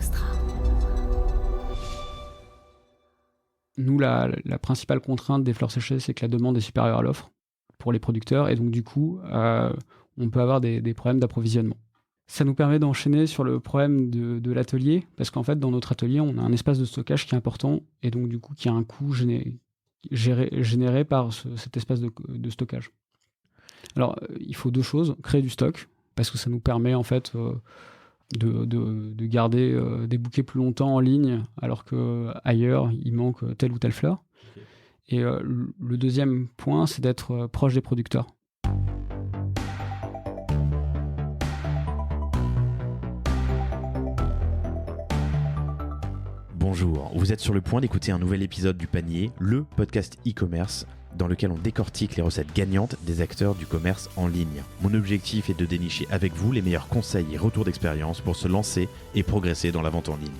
Vostra. Nous, la principale contrainte des fleurs séchées, c'est que la demande est supérieure à l'offre pour les producteurs, et donc du coup, on peut avoir des problèmes d'approvisionnement. Ça nous permet d'enchaîner sur le problème de l'atelier, parce qu'en fait, dans notre atelier, on a un espace de stockage qui est important, et donc du coup, qui a un coût généré par cet espace de stockage. Alors, il faut deux choses: créer du stock, parce que ça nous permet en fait de garder des bouquets plus longtemps en ligne, alors qu'ailleurs, il manque telle ou telle fleur. Et le deuxième point, c'est d'être proche des producteurs. Bonjour, vous êtes sur le point d'écouter un nouvel épisode du Panier, le podcast e-commerce dans lequel on décortique les recettes gagnantes des acteurs du commerce en ligne. Mon objectif est de dénicher avec vous les meilleurs conseils et retours d'expérience pour se lancer et progresser dans la vente en ligne.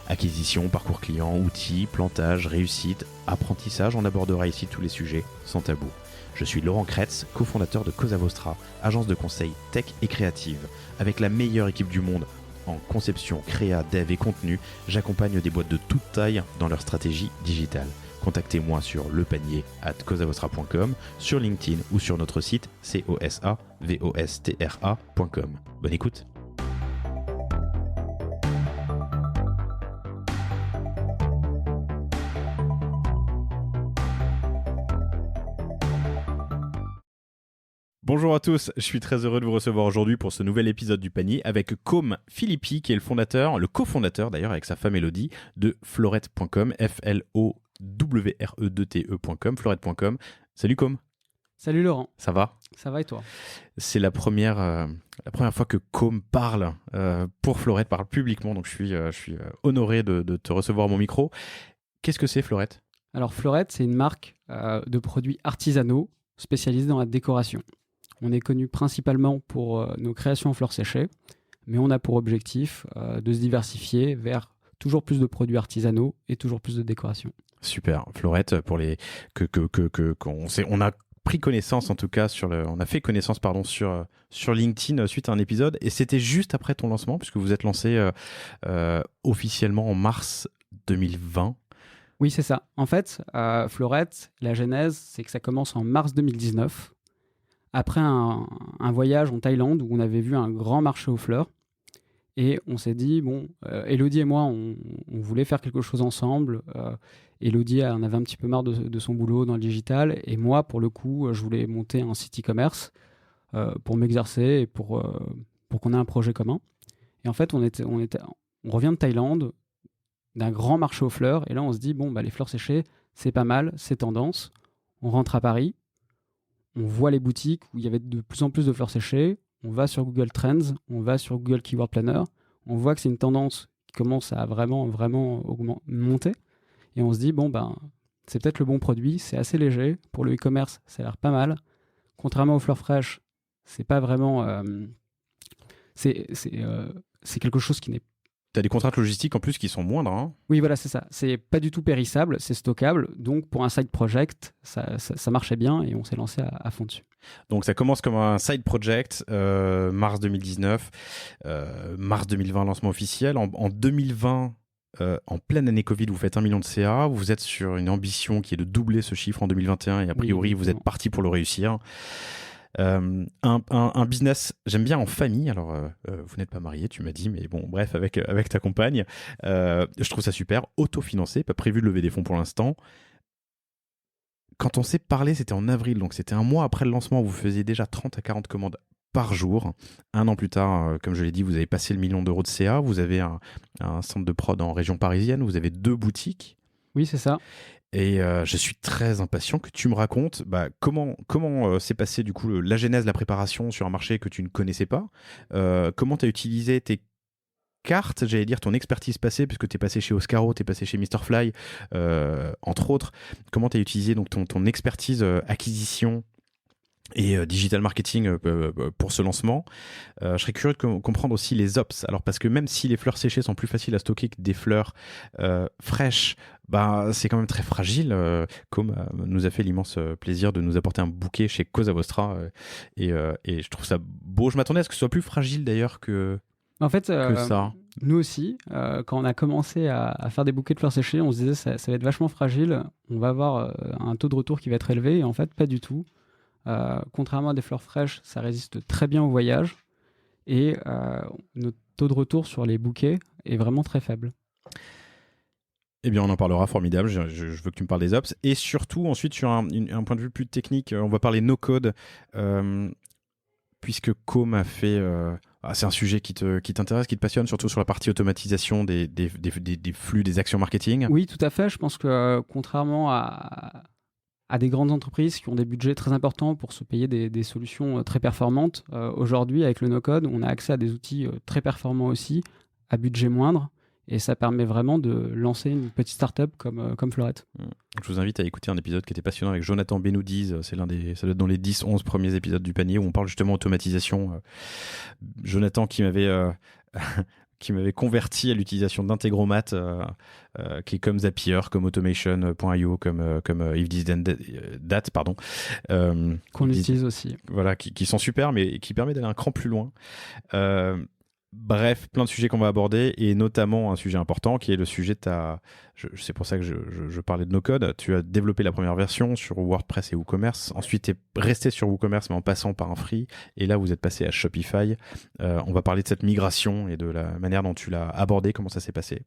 Acquisition, parcours client, outils, plantage, réussite, apprentissage, on abordera ici tous les sujets sans tabou. Je suis Laurent Kretz, cofondateur de Cosa Vostra, agence de conseil tech et créative. Avec la meilleure équipe du monde en conception, créa, dev et contenu, j'accompagne des boîtes de toute taille dans leur stratégie digitale. Contactez-moi sur lepanier@cosavostra.com, sur LinkedIn ou sur notre site cosavostra.com. Bonne écoute. Bonjour à tous, je suis très heureux de vous recevoir aujourd'hui pour ce nouvel épisode du Panier avec Côme Philippi qui est le cofondateur d'ailleurs avec sa femme Elodie de Floret.com, Flowrete.com, Floret.com. Salut Côme. Salut Laurent. Ça va ? Ça va et toi ? C'est la première fois que Côme parle pour Floret, parle publiquement, donc je suis honoré de te recevoir à mon micro. Qu'est-ce que c'est Floret ? Alors Floret, c'est une marque de produits artisanaux spécialisés dans la décoration. On est connu principalement pour nos créations en fleurs séchées, mais on a pour objectif de se diversifier vers toujours plus de produits artisanaux et toujours plus de décoration. Super, Floret, pour les on a pris connaissance en tout cas on a fait connaissance sur LinkedIn suite à un épisode, et c'était juste après ton lancement puisque vous êtes lancé officiellement en mars 2020. Oui, c'est ça. En fait, Floret, la genèse, c'est que ça commence en mars 2019. Après un voyage en Thaïlande où on avait vu un grand marché aux fleurs, et on s'est dit, Elodie et moi, on voulait faire quelque chose ensemble. Elodie en avait un petit peu marre de son boulot dans le digital, et moi, pour le coup, je voulais monter un site e-commerce pour m'exercer et pour qu'on ait un projet commun. Et en fait, on revient de Thaïlande, d'un grand marché aux fleurs, et là, on se dit, les fleurs séchées, c'est pas mal, c'est tendance. On rentre à Paris. On voit les boutiques où il y avait de plus en plus de fleurs séchées. On va sur Google Trends, on va sur Google Keyword Planner. On voit que c'est une tendance qui commence à vraiment monter. Et on se dit, c'est peut-être le bon produit. C'est assez léger. Pour le e-commerce, ça a l'air pas mal. Contrairement aux fleurs fraîches, c'est pas vraiment... c'est quelque chose qui n'est... Tu as des contraintes logistiques en plus qui sont moindres. Hein. Oui, voilà, c'est ça. C'est pas du tout périssable, c'est stockable. Donc, pour un side project, ça marchait bien et on s'est lancé à fond dessus. Donc, ça commence comme un side project, mars 2019, mars 2020, lancement officiel. En 2020, en pleine année Covid, vous faites 1 million de CA. Vous êtes sur une ambition qui est de doubler ce chiffre en 2021 et a priori, vous êtes parti pour le réussir. Un business, j'aime bien en famille. Alors, vous n'êtes pas marié, tu m'as dit, mais bon, bref, avec ta compagne, je trouve ça super. Autofinancé, pas prévu de lever des fonds pour l'instant. Quand on s'est parlé, c'était en avril, donc c'était un mois après le lancement. Vous faisiez déjà 30 à 40 commandes par jour. Un an plus tard, comme je l'ai dit, vous avez passé le 1 million d'euros de CA. Vous avez un centre de prod en région parisienne. Vous avez 2 boutiques. Oui, c'est ça. Et je suis très impatient que tu me racontes comment s'est passé du coup la genèse, la préparation sur un marché que tu ne connaissais pas. Comment tu as utilisé tes cartes, j'allais dire ton expertise passée, puisque tu es passé chez Oscaro, tu es passé chez Mr Fly, entre autres. Comment tu as utilisé donc ton expertise acquisition et digital marketing pour ce lancement. Je serais curieux de comprendre aussi les ops. Alors parce que même si les fleurs séchées sont plus faciles à stocker que des fleurs fraîches, c'est quand même très fragile. Comme nous a fait l'immense plaisir de nous apporter un bouquet chez Cosa Vostra et je trouve ça beau. Je m'attendais à ce que ce soit plus fragile d'ailleurs que ça. Nous aussi, quand on a commencé à faire des bouquets de fleurs séchées, on se disait ça va être vachement fragile, on va avoir un taux de retour qui va être élevé, et en fait, pas du tout. Contrairement à des fleurs fraîches, ça résiste très bien au voyage, et notre taux de retour sur les bouquets est vraiment très faible. Eh bien, on en parlera, formidable. Je veux que tu me parles des ops. Et surtout, ensuite, sur un point de vue plus technique, on va parler no-code, puisque Com a fait... c'est un sujet qui t'intéresse, qui te passionne, surtout sur la partie automatisation des flux, des actions marketing. Oui, tout à fait. Je pense que contrairement à des grandes entreprises qui ont des budgets très importants pour se payer des solutions très performantes, aujourd'hui, avec le no-code, on a accès à des outils très performants aussi, à budget moindre. Et ça permet vraiment de lancer une petite startup comme Fleurette. Je vous invite à écouter un épisode qui était passionnant avec Jonathan Benoudiz. Ça doit être dans les 10-11 premiers épisodes du panier où on parle justement automatisation. Jonathan qui m'avait converti à l'utilisation d'Integromat, qui est comme Zapier, comme Automation.io, comme If This Then That, pardon. Qu'on utilise aussi. Voilà, qui sont super, mais qui permet d'aller un cran plus loin. Bref, plein de sujets qu'on va aborder, et notamment un sujet important qui est le sujet de c'est pour ça que je parlais de no-code. Tu as développé la première version sur WordPress et WooCommerce. Ensuite, tu es resté sur WooCommerce, mais en passant par un free. Et là, vous êtes passé à Shopify. On va parler de cette migration et de la manière dont tu l'as abordée, comment ça s'est passé.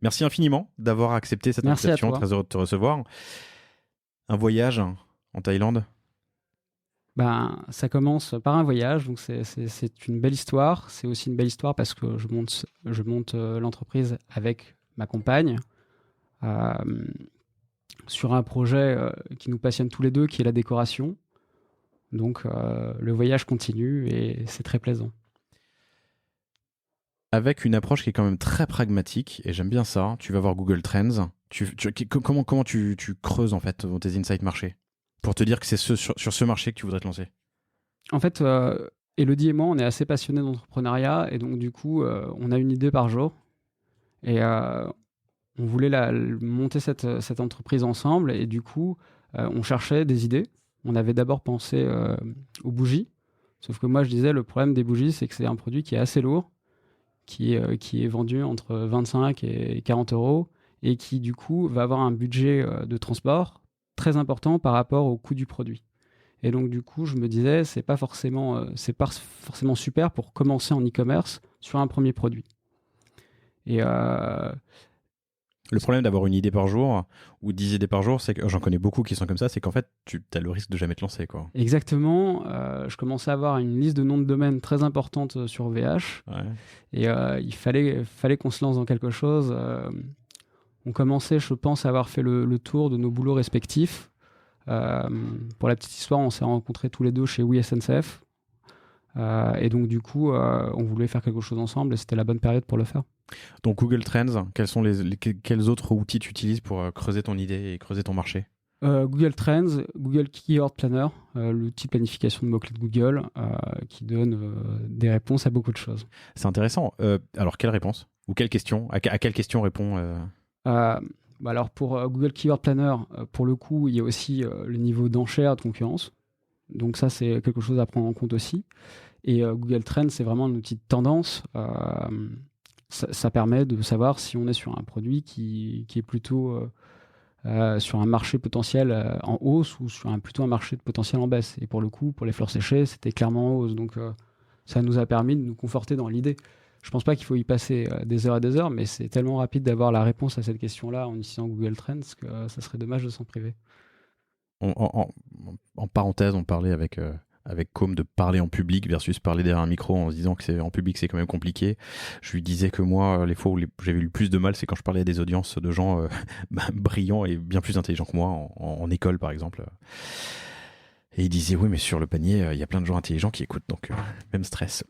Merci infiniment d'avoir accepté cette invitation. Très heureux de te recevoir. Un voyage en Thaïlande? Ça commence par un voyage, donc c'est une belle histoire. C'est aussi une belle histoire parce que je monte l'entreprise avec ma compagne sur un projet qui nous passionne tous les deux, qui est la décoration. Donc le voyage continue et c'est très plaisant. Avec une approche qui est quand même très pragmatique, et j'aime bien ça. Tu vas voir Google Trends. Comment tu creuses en fait tes insights marché pour te dire que c'est sur ce marché que tu voudrais te lancer? En fait, Elodie et moi, on est assez passionnés d'entrepreneuriat, et donc du coup, on a une idée par jour. Et on voulait monter cette entreprise ensemble, et du coup, on cherchait des idées. On avait d'abord pensé aux bougies, sauf que moi, je disais, le problème des bougies, c'est que c'est un produit qui est assez lourd, qui est vendu entre 25 et 40 euros, et qui, du coup, va avoir un budget de transport très important par rapport au coût du produit. Et donc, du coup, je me disais, c'est pas forcément super pour commencer en e-commerce sur un premier produit. Et le problème d'avoir une idée par jour ou 10 idées par jour, c'est que j'en connais beaucoup qui sont comme ça, c'est qu'en fait, tu as le risque de jamais te lancer, quoi. Exactement. Je commençais à avoir une liste de noms de domaine très importante sur VH. Ouais. Et il fallait qu'on se lance dans quelque chose. On commençait, je pense, à avoir fait le tour de nos boulots respectifs. Pour la petite histoire, on s'est rencontrés tous les deux chez Oui SNCF. Et donc, du coup, on voulait faire quelque chose ensemble et c'était la bonne période pour le faire. Donc, Google Trends, quels autres outils tu utilises pour creuser ton idée et creuser ton marché? Google Trends, Google Keyword Planner, l'outil de planification de mots-clés de Google, qui donne des réponses à beaucoup de choses. C'est intéressant. Alors, quelle réponse? Ou quelle question? À quelle question répond alors, pour Google Keyword Planner, pour le coup, il y a aussi le niveau d'enchère de concurrence. Donc ça, c'est quelque chose à prendre en compte aussi. Et Google Trends, c'est vraiment un outil de tendance. Ça permet de savoir si on est sur un produit qui est plutôt sur un marché potentiel en hausse ou sur plutôt un marché de potentiel en baisse. Et pour le coup, pour les fleurs séchées, c'était clairement en hausse. Donc ça nous a permis de nous conforter dans l'idée. Je ne pense pas qu'il faut y passer des heures et des heures, mais c'est tellement rapide d'avoir la réponse à cette question-là en utilisant Google Trends que ça serait dommage de s'en priver. En parenthèse, on parlait avec Com de parler en public versus parler derrière un micro en se disant que en public c'est quand même compliqué. Je lui disais que moi, les fois où j'avais eu le plus de mal, c'est quand je parlais à des audiences de gens brillants et bien plus intelligents que moi, en école par exemple. Et il disait, oui, mais sur le panier, il y a plein de gens intelligents qui écoutent, donc même stress.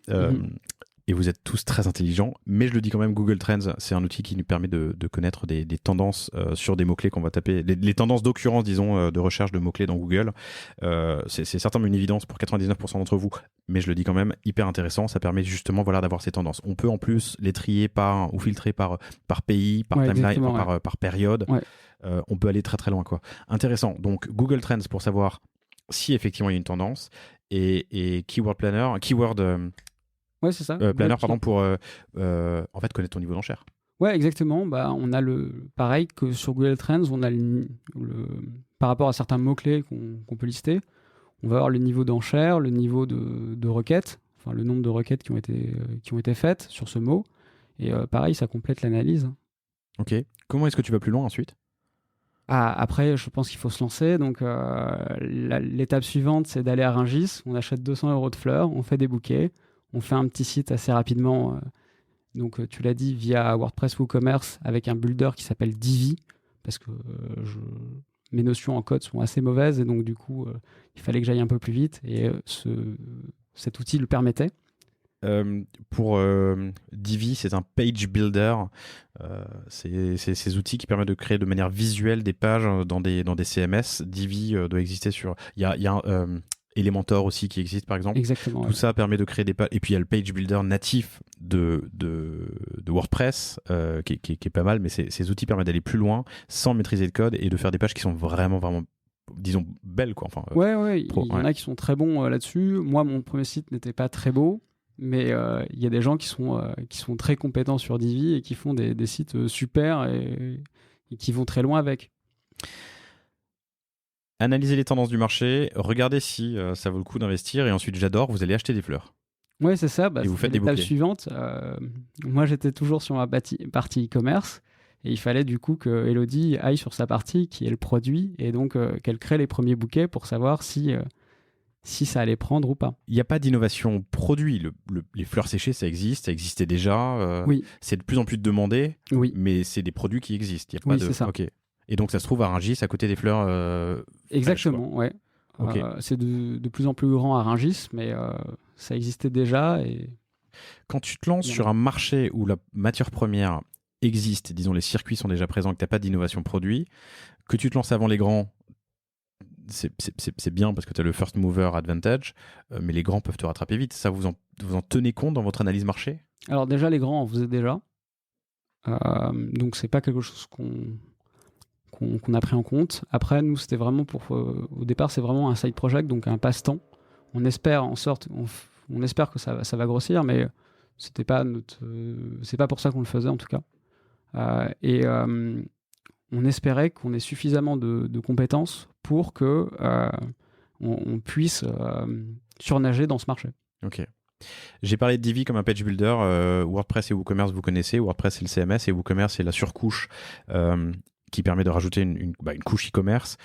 Et vous êtes tous très intelligents, mais je le dis quand même, Google Trends, c'est un outil qui nous permet de connaître des tendances sur des mots-clés qu'on va taper, les tendances d'occurrence, disons, de recherche de mots-clés dans Google. C'est certainement une évidence pour 99% d'entre vous, mais je le dis quand même, hyper intéressant, ça permet justement d'avoir ces tendances. On peut en plus les trier ou filtrer par pays, par timeline, par période. Ouais. On peut aller très très loin, quoi. Intéressant. Donc Google Trends pour savoir si effectivement il y a une tendance, et Keyword Planner, Ouais, c'est ça. Planner, Web pardon, pour en fait connaître ton niveau d'enchère. Ouais, exactement. Bah, on a pareil que sur Google Trends, on a par rapport à certains mots-clés qu'on peut lister, on va avoir le niveau d'enchère, le niveau de requêtes, enfin le nombre de requêtes qui ont été faites sur ce mot. Et pareil, ça complète l'analyse. Ok. Comment est-ce que tu vas plus loin ensuite? Après, je pense qu'il faut se lancer. Donc, l'étape suivante, c'est d'aller à Rungis. On achète 200 € de fleurs, on fait des bouquets, on fait un petit site assez rapidement. Donc, tu l'as dit, via WordPress WooCommerce avec un builder qui s'appelle Divi, parce que mes notions en code sont assez mauvaises et donc, du coup, il fallait que j'aille un peu plus vite et cet outil le permettait. Pour Divi, c'est un page builder. C'est ces outils qui permettent de créer de manière visuelle des pages dans des CMS. Divi doit exister sur. Il y a Elementor aussi qui existe par exemple. Exactement. Tout ça permet de créer des pages. Et puis il y a le page builder natif de WordPress qui est pas mal, mais ces outils permettent d'aller plus loin sans maîtriser le code et de faire des pages qui sont vraiment, disons, belles quoi. Enfin, il y en a qui sont très bons là-dessus. Moi, mon premier site n'était pas très beau. Mais il y a des gens qui sont très compétents sur Divi et qui font des sites super et qui vont très loin avec. Analysez les tendances du marché, regardez si ça vaut le coup d'investir et ensuite, j'adore, vous allez acheter des fleurs. Ouais, c'est ça. Et vous faites des l'étape bouquets. suivante. Moi, j'étais toujours sur ma partie e-commerce et il fallait du coup que Elodie aille sur sa partie qui est le produit et donc qu'elle crée les premiers bouquets pour savoir si ça allait prendre ou pas. Il n'y a pas d'innovation produit. Les fleurs séchées, ça existait déjà. Oui. C'est de plus en plus demandé, Oui. mais c'est des produits qui existent. Il y a Oui, pas de... c'est ça. Ok. Et donc, ça se trouve à Rungis, à côté des fleurs. Exactement, ouais. Ok. C'est de plus en plus grand à Rungis, mais ça existait déjà. Et Quand tu te lances sur un marché où la matière première existe, disons les circuits sont déjà présents, que tu n'as pas d'innovation produit, que tu te lances avant les grands, c'est bien parce que tu as le first mover advantage, mais les grands peuvent te rattraper vite. Ça, vous en tenez compte dans votre analyse marché? Alors déjà, les grands en faisaient déjà. Donc c'est pas quelque chose qu'on a pris en compte. Après, nous, c'était vraiment au départ, c'est vraiment un side project, donc un passe-temps. On espère on espère que ça va grossir, mais c'était pas c'est pas pour ça qu'on le faisait en tout cas. On espérait qu'on ait suffisamment de compétences pour que on puisse surnager dans ce marché. Ok. J'ai parlé de Divi comme un page builder. WordPress et WooCommerce, vous connaissez. WordPress, c'est le CMS et WooCommerce, c'est la surcouche qui permet de rajouter une couche e-commerce.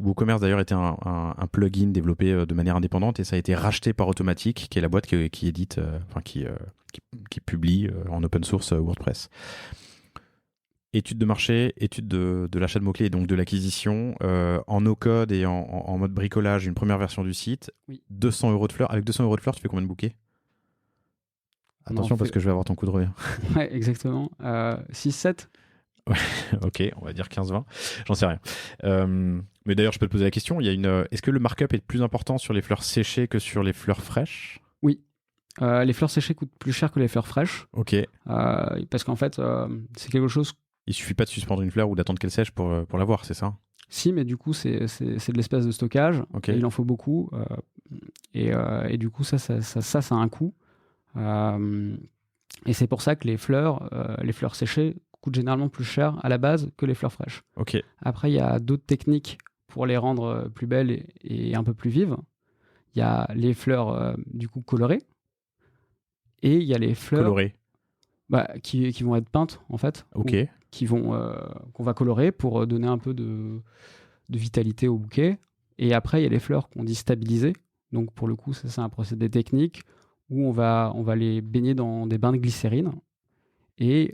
WooCommerce, d'ailleurs, était un plugin développé de manière indépendante et ça a été racheté par Automatic, qui est la boîte qui édite, qui publie en open source WordPress. Étude de marché, étude de l'achat de mots-clés et donc de l'acquisition, en no-code et en mode bricolage, une première version du site. Oui. 200 € de fleurs. Avec 200 € de fleurs, tu fais combien de bouquets? Attention parce que je vais avoir ton coup de revient. Ouais, exactement. 6-7. Ok, on va dire 15-20. J'en sais rien. Mais d'ailleurs, je peux te poser la question. Est-ce que le markup est plus important sur les fleurs séchées que sur les fleurs fraîches? Oui. Les fleurs séchées coûtent plus cher que les fleurs fraîches. Ok. Parce qu'en fait, c'est quelque chose. Il suffit pas de suspendre une fleur ou d'attendre qu'elle sèche pour l'avoir, c'est ça? Si, mais du coup, c'est de l'espace de stockage. Ok. Et il en faut beaucoup. Et du coup, ça a un coût. Et c'est pour ça que les fleurs séchées coûtent généralement plus cher à la base que les fleurs fraîches. Ok. Après, il y a d'autres techniques pour les rendre plus belles et un peu plus vives. Il y a les fleurs du coup colorées. Et il y a les fleurs Colorées. qui vont être peintes en fait. Ok. Qu'on va colorer pour donner un peu de vitalité au bouquet. Et après, il y a les fleurs qu'on dit stabilisées. Donc pour le coup, ça, c'est un procédé technique où on va les baigner dans des bains de glycérine. Et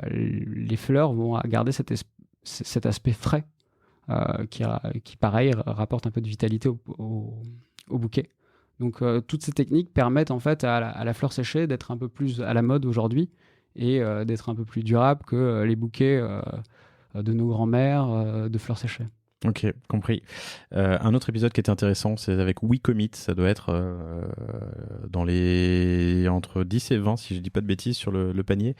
les fleurs vont garder cet aspect frais qui, pareil, rapporte un peu de vitalité au bouquet. Donc toutes ces techniques permettent en fait à la fleur séchée d'être un peu plus à la mode aujourd'hui et d'être un peu plus durable que les bouquets de nos grands-mères de fleurs séchées. Ok, compris. Un autre épisode qui était intéressant, c'est avec WeCommit. Ça doit être entre 10 et 20, si je dis pas de bêtises, sur le panier.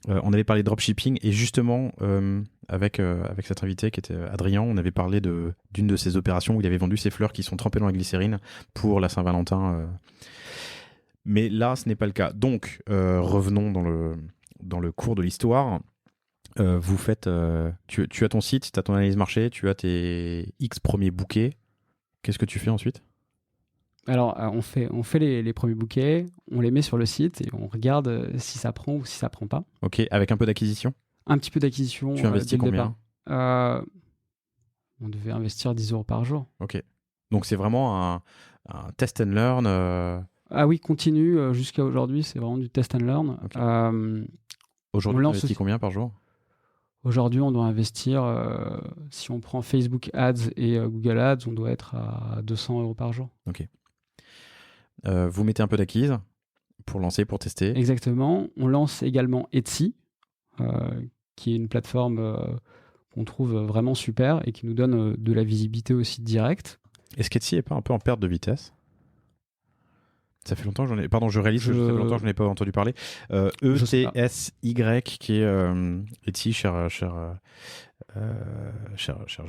On avait parlé de dropshipping et justement, avec cet invité qui était Adrien, on avait parlé d'une de ses opérations où il avait vendu ses fleurs qui sont trempées dans la glycérine pour la Saint-Valentin. Mais là, ce n'est pas le cas. Donc, revenons dans le cours de l'histoire. Vous faites, tu as ton site, tu as ton analyse marché, tu as tes X premiers bouquets. Qu'est-ce que tu fais ensuite? Alors, on fait les premiers bouquets, on les met sur le site et on regarde si ça prend ou si ça prend pas. Ok, avec un peu d'acquisition? Un petit peu d'acquisition Tu investis dès le combien? départ. On devait investir 10 € par jour. Ok. Donc, c'est vraiment un test and learn. Ah oui, continue jusqu'à aujourd'hui, c'est vraiment du test and learn. Ok. On Aujourd'hui, tu lance investis aussi- combien par jour? Aujourd'hui, on doit investir, si on prend Facebook Ads et Google Ads, on doit être à 200 € par jour. Vous mettez un peu d'acquise pour lancer, pour tester. Exactement. On lance également Etsy, qui est une plateforme qu'on trouve vraiment super et qui nous donne de la visibilité aussi directe. Est-ce qu'Etsy n'est pas un peu en perte de vitesse? Ça fait longtemps que j'en ai... Pardon, je réalise que ça fait longtemps que je n'ai pas entendu parler. ETSY, qui est Etsy, chers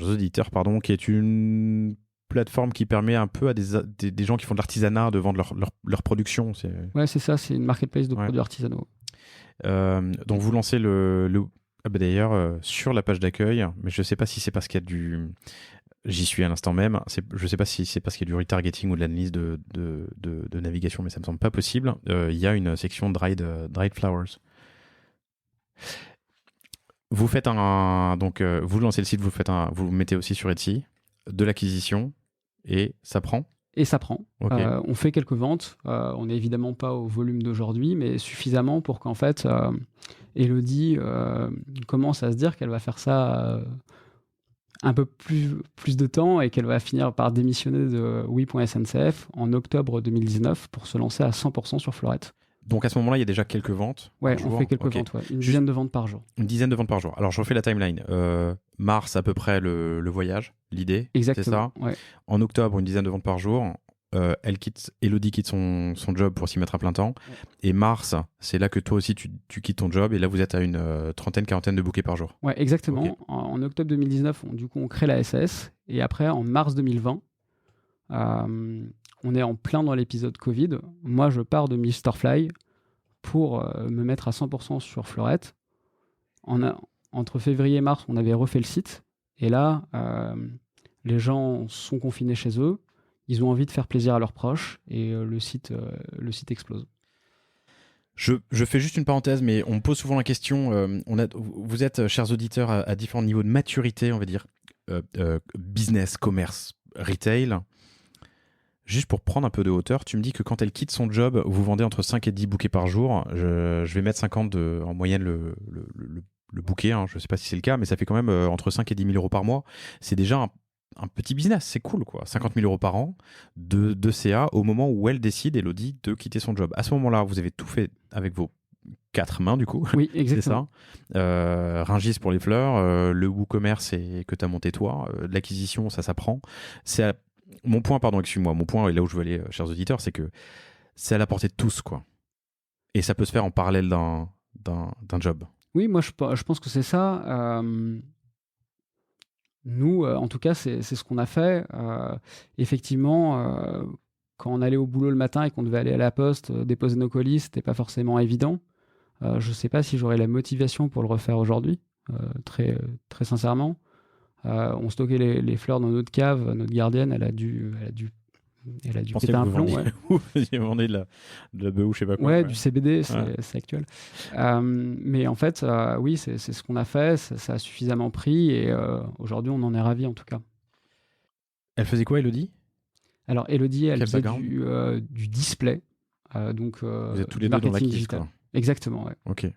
auditeurs, pardon, qui est une plateforme qui permet un peu à des gens qui font de l'artisanat de vendre leur production. Ouais, c'est ça, c'est une marketplace de Ouais. produits artisanaux. Donc vous lancez d'ailleurs, sur la page d'accueil, mais je ne sais pas si c'est parce qu'il y a du... J'y suis à l'instant même. Je ne sais pas si c'est parce qu'il y a du retargeting ou de l'analyse de navigation, mais ça me semble pas possible. Il y a une section dried flowers. Vous faites donc vous lancez le site, vous le mettez aussi sur Etsy, de l'acquisition, et ça prend. Et ça prend. Ok. On fait quelques ventes. On n'est évidemment pas au volume d'aujourd'hui, mais suffisamment pour qu'en fait, Elodie commence à se dire qu'elle va faire ça un peu plus de temps et qu'elle va finir par démissionner de oui.sncf en octobre 2019 pour se lancer à 100% sur Fleurette. Donc à ce moment-là, il y a déjà quelques ventes. Ouais, par on jour. fait quelques Ok. ventes, ouais. Une dizaine de ventes par jour. Une dizaine de ventes par jour. Alors je refais la timeline. Mars, à peu près le voyage, l'idée. Exactement. C'est ça. Ouais. En octobre, une dizaine de ventes par jour. Elodie quitte son job pour s'y mettre à plein temps. Ouais. Et mars, c'est là que toi aussi tu quittes ton job. Et là, vous êtes à une quarantaine de bouquets par jour. Ouais, exactement. Ok. En octobre 2019, on crée la SAS. Et après, en mars 2020, on est en plein dans l'épisode Covid. Moi, je pars de Mr. Fly pour me mettre à 100% sur Fleurette. Entre février et mars, on avait refait le site. Et là, les gens sont confinés chez eux. Ils ont envie de faire plaisir à leurs proches. Et le site explose. Je fais juste une parenthèse, mais on me pose souvent la question. Vous êtes, chers auditeurs, à différents niveaux de maturité, on va dire, business, commerce, retail. Juste pour prendre un peu de hauteur, tu me dis que quand elle quitte son job, vous vendez entre 5 et 10 bouquets par jour. Je vais mettre 50 en moyenne le bouquet. Hein. Je ne sais pas si c'est le cas, mais ça fait quand même entre 5 et 10 000 € par mois. C'est déjà un petit business, c'est cool, quoi. 50 000 € par an de CA au moment où elle décide, Elodie, de quitter son job. À ce moment-là, vous avez tout fait avec vos 4 mains, du coup. Oui, C'est exactement. ça. Rungis pour les fleurs, le WooCommerce que tu as monté toi, l'acquisition, ça s'apprend. Mon point, pardon, excuse-moi, mon point, et là où je veux aller, chers auditeurs, c'est que c'est à la portée de tous, quoi. Et ça peut se faire en parallèle d'un job. Oui, moi, je pense que c'est ça. Nous, en tout cas, c'est ce qu'on a fait. Effectivement, quand on allait au boulot le matin et qu'on devait aller à la poste déposer nos colis, c'était pas forcément évident. Je sais pas si j'aurais la motivation pour le refaire aujourd'hui, très sincèrement. On stockait les fleurs dans notre cave. Notre gardienne, elle a dû péter un plomb. Ouais. Vous vendez de la bœuf ou je sais pas quoi. Ouais, du CBD, Ouais. c'est actuel. Mais en fait, oui, c'est ce qu'on a fait. Ça a suffisamment pris et aujourd'hui, on en est ravis en tout cas. Elle faisait quoi, Elodie? Alors, Elodie, elle Quel faisait background? du display. Donc, Vous êtes tous du les deux dans marketing l'actif, digital. quoi. Exactement, ouais. Ok.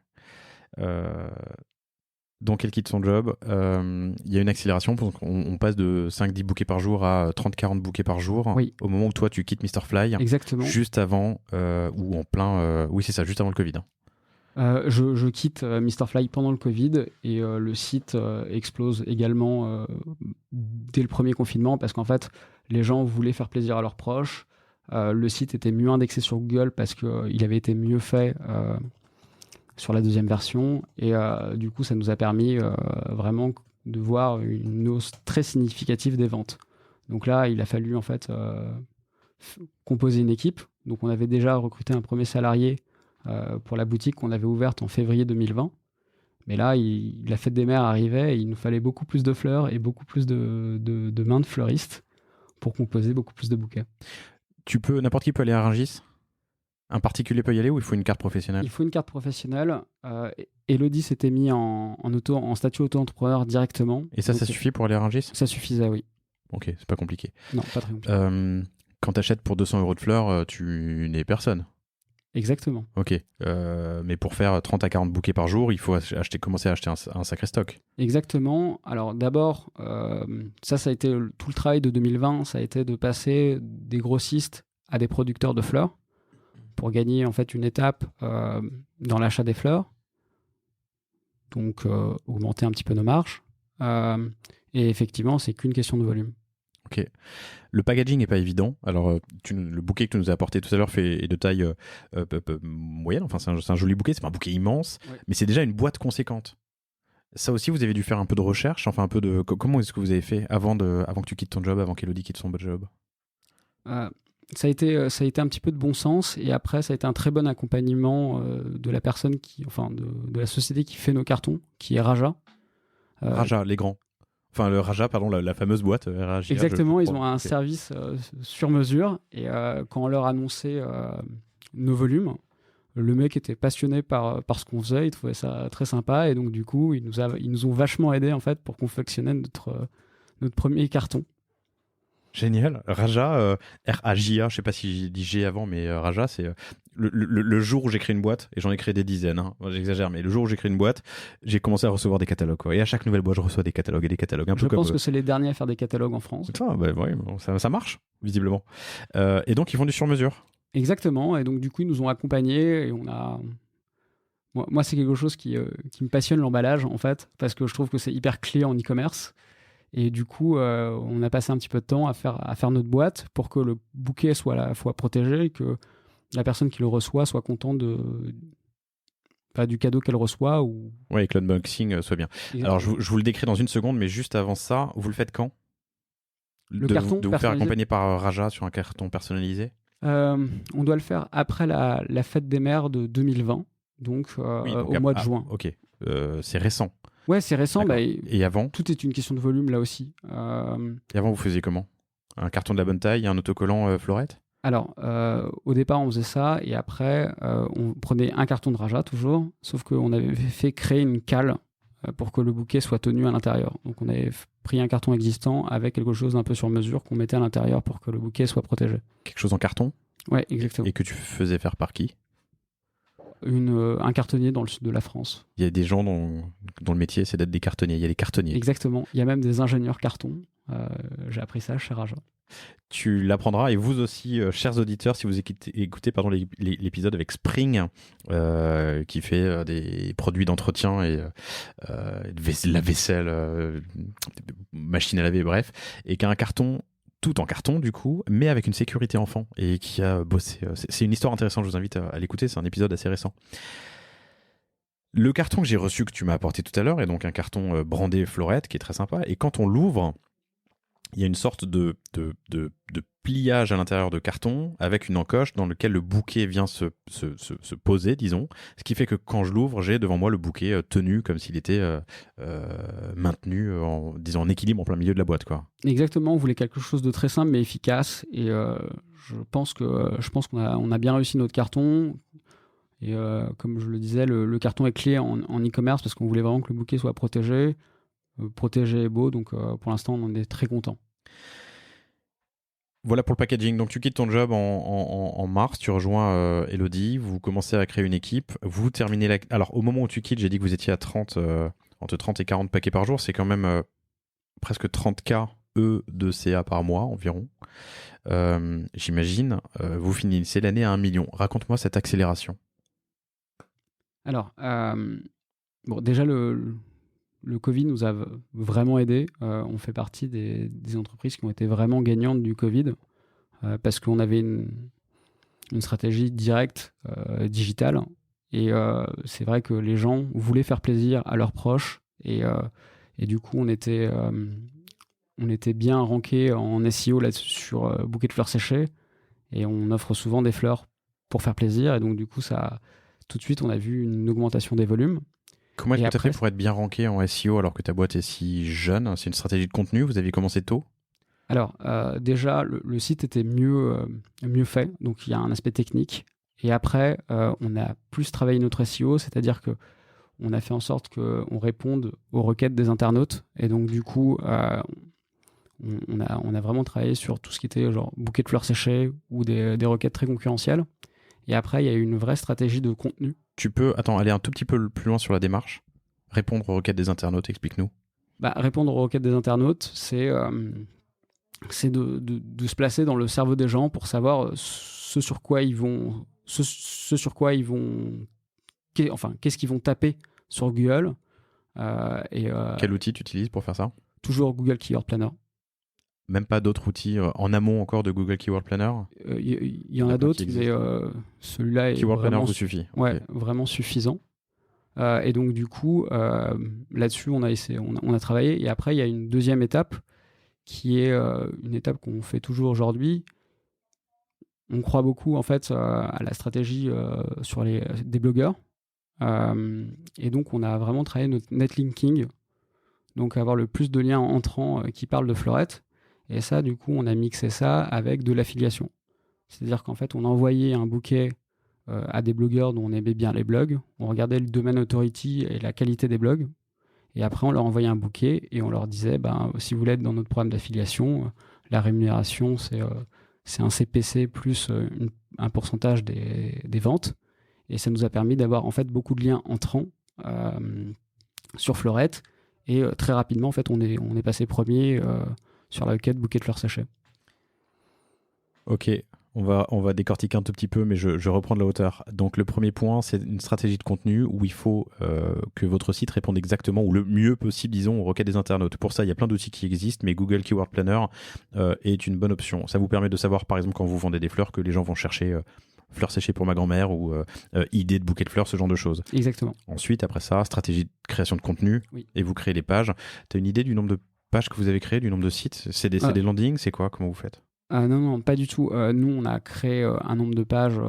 Donc, elle quitte son job. Il y a une accélération. On passe de 5-10 bouquets par jour à 30-40 bouquets par jour. Oui. Au moment où toi, tu quittes Mr. Fly. Exactement. Juste avant, ou en plein... oui, c'est ça, juste avant le Covid. Je quitte Mr. Fly pendant le Covid et le site explose également dès le premier confinement parce qu'en fait, les gens voulaient faire plaisir à leurs proches. Le site était mieux indexé sur Google parce qu'il avait été mieux fait sur la deuxième version. Et du coup, ça nous a permis vraiment de voir une hausse très significative des ventes. Donc là, il a fallu en fait composer une équipe. Donc on avait déjà recruté un premier salarié pour la boutique qu'on avait ouverte en février 2020. Mais là, la fête des mères arrivait et il nous fallait beaucoup plus de fleurs et beaucoup plus de mains de fleuristes pour composer beaucoup plus de bouquets. N'importe qui peut aller à Rungis? Un particulier peut y aller ou il faut une carte professionnelle? Il faut une carte professionnelle. Elodie s'était mis en statut auto-entrepreneur directement. Et ça suffit pour aller à Rungis? Ça suffisait, oui. Ok, c'est pas compliqué. Non, pas très compliqué. Quand tu achètes pour 200 € de fleurs, tu n'es personne. Exactement. Ok, mais pour faire 30 à 40 bouquets par jour, il faut commencer à acheter un sacré stock. Exactement. Alors d'abord, ça a été tout le travail de 2020, ça a été de passer des grossistes à des producteurs de fleurs pour gagner en fait une étape dans l'achat des fleurs. Donc augmenter un petit peu nos marges. Et effectivement, c'est qu'une question de volume. Ok. Le packaging n'est pas évident. Alors, le bouquet que tu nous as apporté tout à l'heure est de taille moyenne. Enfin, c'est un joli bouquet. C'est pas un bouquet immense, ouais. Mais c'est déjà une boîte conséquente. Ça aussi, vous avez dû faire un peu de recherche. Enfin, un peu de. Comment est-ce que vous avez fait avant que tu quittes ton job, avant qu'Elodie quitte son job? Ça a été un petit peu de bon sens. Et après, ça a été un très bon accompagnement de la personne de la société qui fait nos cartons, qui est Raja. Raja, les grands. Enfin, le Raja, pardon, la fameuse boîte Raja. Exactement, ils ont un service sur mesure. Et quand on leur annonçait nos volumes, le mec était passionné par ce qu'on faisait. Il trouvait ça très sympa. Et donc, du coup, ils nous ont vachement aidés en fait, pour confectionner notre premier carton. Génial. Raja, R-A-J-A, je sais pas si j'ai dit G avant, mais Raja, c'est le jour où j'ai créé une boîte, et j'en ai créé des dizaines, hein. J'exagère, mais le jour où j'ai créé une boîte, j'ai commencé à recevoir des catalogues, quoi. Et à chaque nouvelle boîte, je reçois des catalogues et des catalogues. Je pense que c'est les derniers à faire des catalogues en France. Ça marche, visiblement. Et donc, ils font du sur-mesure. Exactement, et donc du coup, ils nous ont accompagnés, et on a... Moi, c'est quelque chose qui me passionne, l'emballage, en fait, parce que je trouve que c'est hyper clé en e-commerce. Et du coup, on a passé un petit peu de temps à faire notre boîte pour que le bouquet soit à la fois protégé et que la personne qui le reçoit soit contente du cadeau qu'elle reçoit. Oui, et que l'unboxing soit bien. Exactement. Alors, je vous le décris dans une seconde, mais juste avant ça, vous le faites quand? Le carton de vous faire accompagner par Raja sur un carton personnalisé? On doit le faire après la fête des mères de 2020, donc au mois de juin. Ok, c'est récent. Ouais, c'est récent. Et avant? Tout est une question de volume là aussi. Et avant, vous faisiez comment? Un carton de la bonne taille et un autocollant Fleurette? Alors, au départ, on faisait ça, et après, on prenait un carton de Raja toujours, sauf qu'on avait fait créer une cale pour que le bouquet soit tenu à l'intérieur. Donc, on avait pris un carton existant avec quelque chose d'un peu sur mesure qu'on mettait à l'intérieur pour que le bouquet soit protégé. Quelque chose en carton? Ouais, exactement. Et que tu faisais faire par qui? Un cartonnier dans le sud de la France. Il y a des gens dont le métier, c'est d'être des cartonniers. Il y a les cartonniers. Exactement. Il y a même des ingénieurs carton. J'ai appris ça chez Raja. Tu l'apprendras, et vous aussi, chers auditeurs, si vous écoutez l'épisode avec Spring, qui fait des produits d'entretien et la vaisselle, machine à laver, bref, et qui a un carton, tout en carton du coup, mais avec une sécurité enfant, et qui a bossé. C'est une histoire intéressante, je vous invite à l'écouter, c'est un épisode assez récent. Le carton que j'ai reçu, que tu m'as apporté tout à l'heure, est donc un carton brandé Fleurette, qui est très sympa, et quand on l'ouvre, il y a une sorte de pliage à l'intérieur de carton avec une encoche dans lequel le bouquet vient se poser, disons. Ce qui fait que quand je l'ouvre, j'ai devant moi le bouquet tenu comme s'il était maintenu en équilibre en plein milieu de la boîte, quoi. Exactement, on voulait quelque chose de très simple mais efficace. Et je pense qu'on a bien réussi notre carton. Et comme je le disais, le carton est clé en e-commerce parce qu'on voulait vraiment que le bouquet soit protégé et beau, donc pour l'instant on en est très content. Voilà pour le packaging. Donc tu quittes ton job en mars, tu rejoins Elodie, vous commencez à créer une équipe, vous terminez Alors au moment où tu quittes, j'ai dit que vous étiez à entre 30 et 40 paquets par jour, c'est quand même presque 30K de CA par mois environ. J'imagine, vous finissez l'année à 1 million. Raconte-moi cette accélération. Alors, déjà le Covid nous a vraiment aidés. On fait partie des entreprises qui ont été vraiment gagnantes du Covid parce qu'on avait une stratégie directe digitale. Et c'est vrai que les gens voulaient faire plaisir à leurs proches. Et du coup, on était bien ranké en SEO là sur Bouquet de fleurs séchées. Et on offre souvent des fleurs pour faire plaisir. Et donc, du coup, tout de suite, on a vu une augmentation des volumes. Comment est-ce Et que tu as après, fait pour être bien ranké en SEO alors que ta boîte est si jeune? C'est une stratégie de contenu? Vous aviez commencé tôt? Alors, déjà, le site était mieux fait. Donc, il y a un aspect technique. Et après, on a plus travaillé notre SEO, c'est-à-dire que on a fait en sorte qu'on réponde aux requêtes des internautes. Et donc, du coup, on a vraiment travaillé sur tout ce qui était genre bouquet de fleurs séchées ou des requêtes très concurrentielles. Et après, il y a eu une vraie stratégie de contenu. Tu peux aller un tout petit peu plus loin sur la démarche? Répondre aux requêtes des internautes, explique-nous. Répondre aux requêtes des internautes, c'est de se placer dans le cerveau des gens pour savoir ce sur quoi ils vont, qu'est-ce qu'ils vont taper sur Google. Quel outil tu utilises pour faire ça? Toujours Google Keyword Planner. Même pas d'autres outils en amont encore de Google Keyword Planner? Il y en a d'autres, mais celui-là est Keyword Planner vraiment, vous suffit. ouais, Ok. vraiment suffisant. Et donc du coup, là-dessus, on a travaillé. Et après, il y a une deuxième étape qui est une étape qu'on fait toujours aujourd'hui. On croit beaucoup en fait à la stratégie sur des blogueurs. Et donc, on a vraiment travaillé notre netlinking, donc avoir le plus de liens entrants qui parlent de Fleurette. Et ça, du coup, on a mixé ça avec de l'affiliation. C'est-à-dire qu'en fait, on a envoyé un bouquet à des blogueurs dont on aimait bien les blogs. On regardait le domaine authority et la qualité des blogs. Et après, on leur envoyait un bouquet et on leur disait, si vous voulez être dans notre programme d'affiliation, la rémunération, c'est un CPC plus un pourcentage des ventes. Et ça nous a permis d'avoir en fait beaucoup de liens entrants sur Fleurette. Et très rapidement, en fait, on est passé premier sur la quête bouquet de fleurs séchées. Ok, on va décortiquer un tout petit peu, mais je reprends de la hauteur. Donc le premier point, c'est une stratégie de contenu où il faut que votre site réponde exactement, ou le mieux possible, disons, aux requêtes des internautes. Pour ça, il y a plein d'outils qui existent, mais Google Keyword Planner est une bonne option. Ça vous permet de savoir, par exemple, quand vous vendez des fleurs, que les gens vont chercher fleurs séchées pour ma grand-mère ou idée de bouquet de fleurs, ce genre de choses. Exactement. Ensuite, après ça, stratégie de création de contenu, Oui. et vous créez les pages. Tu as une idée du nombre de pages que vous avez créées, du nombre de sites? C'est des landings? C'est quoi? Comment vous faites? Non, pas du tout. Nous, on a créé un nombre de pages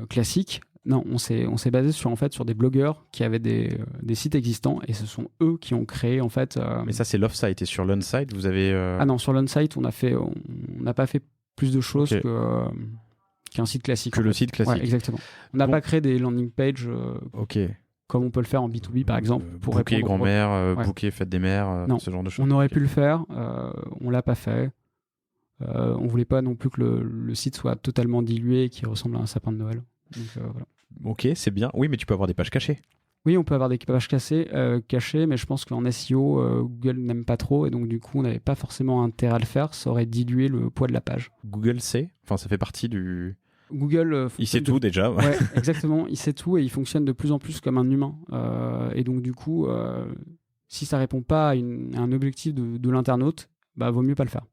classiques. Non, on s'est basé sur des blogueurs qui avaient des sites existants et ce sont eux qui ont créé en fait. Mais ça, c'est l'off-site. Et sur l'on-site, vous avez. Ah non, sur l'on-site, on n'a pas fait plus de choses Ok. qu'un site classique. Que le site classique. Ouais, exactement. On n'a Bon. pas créé des landing pages Ok. comme on peut le faire en B2B par exemple. Pour Bouquet répondre aux- grand-mère, Ouais. bouquet fête des mères, Non. ce genre de choses. On aurait Ok. pu le faire, on l'a pas fait. On voulait pas non plus que le site soit totalement dilué et qu'il ressemble à un sapin de Noël. Donc, voilà. Ok, c'est bien. Oui, mais tu peux avoir des pages cachées. Oui, on peut avoir des pages cachées, mais je pense qu'en SEO, Google n'aime pas trop et donc du coup, on n'avait pas forcément intérêt à le faire. Ça aurait dilué le poids de la page. Google sait. Enfin, ça fait partie du. Google, Il sait tout déjà. Ouais, exactement. Il sait tout et il fonctionne de plus en plus comme un humain. Et donc du coup, si ça répond pas à un objectif de l'internaute, vaut mieux pas le faire.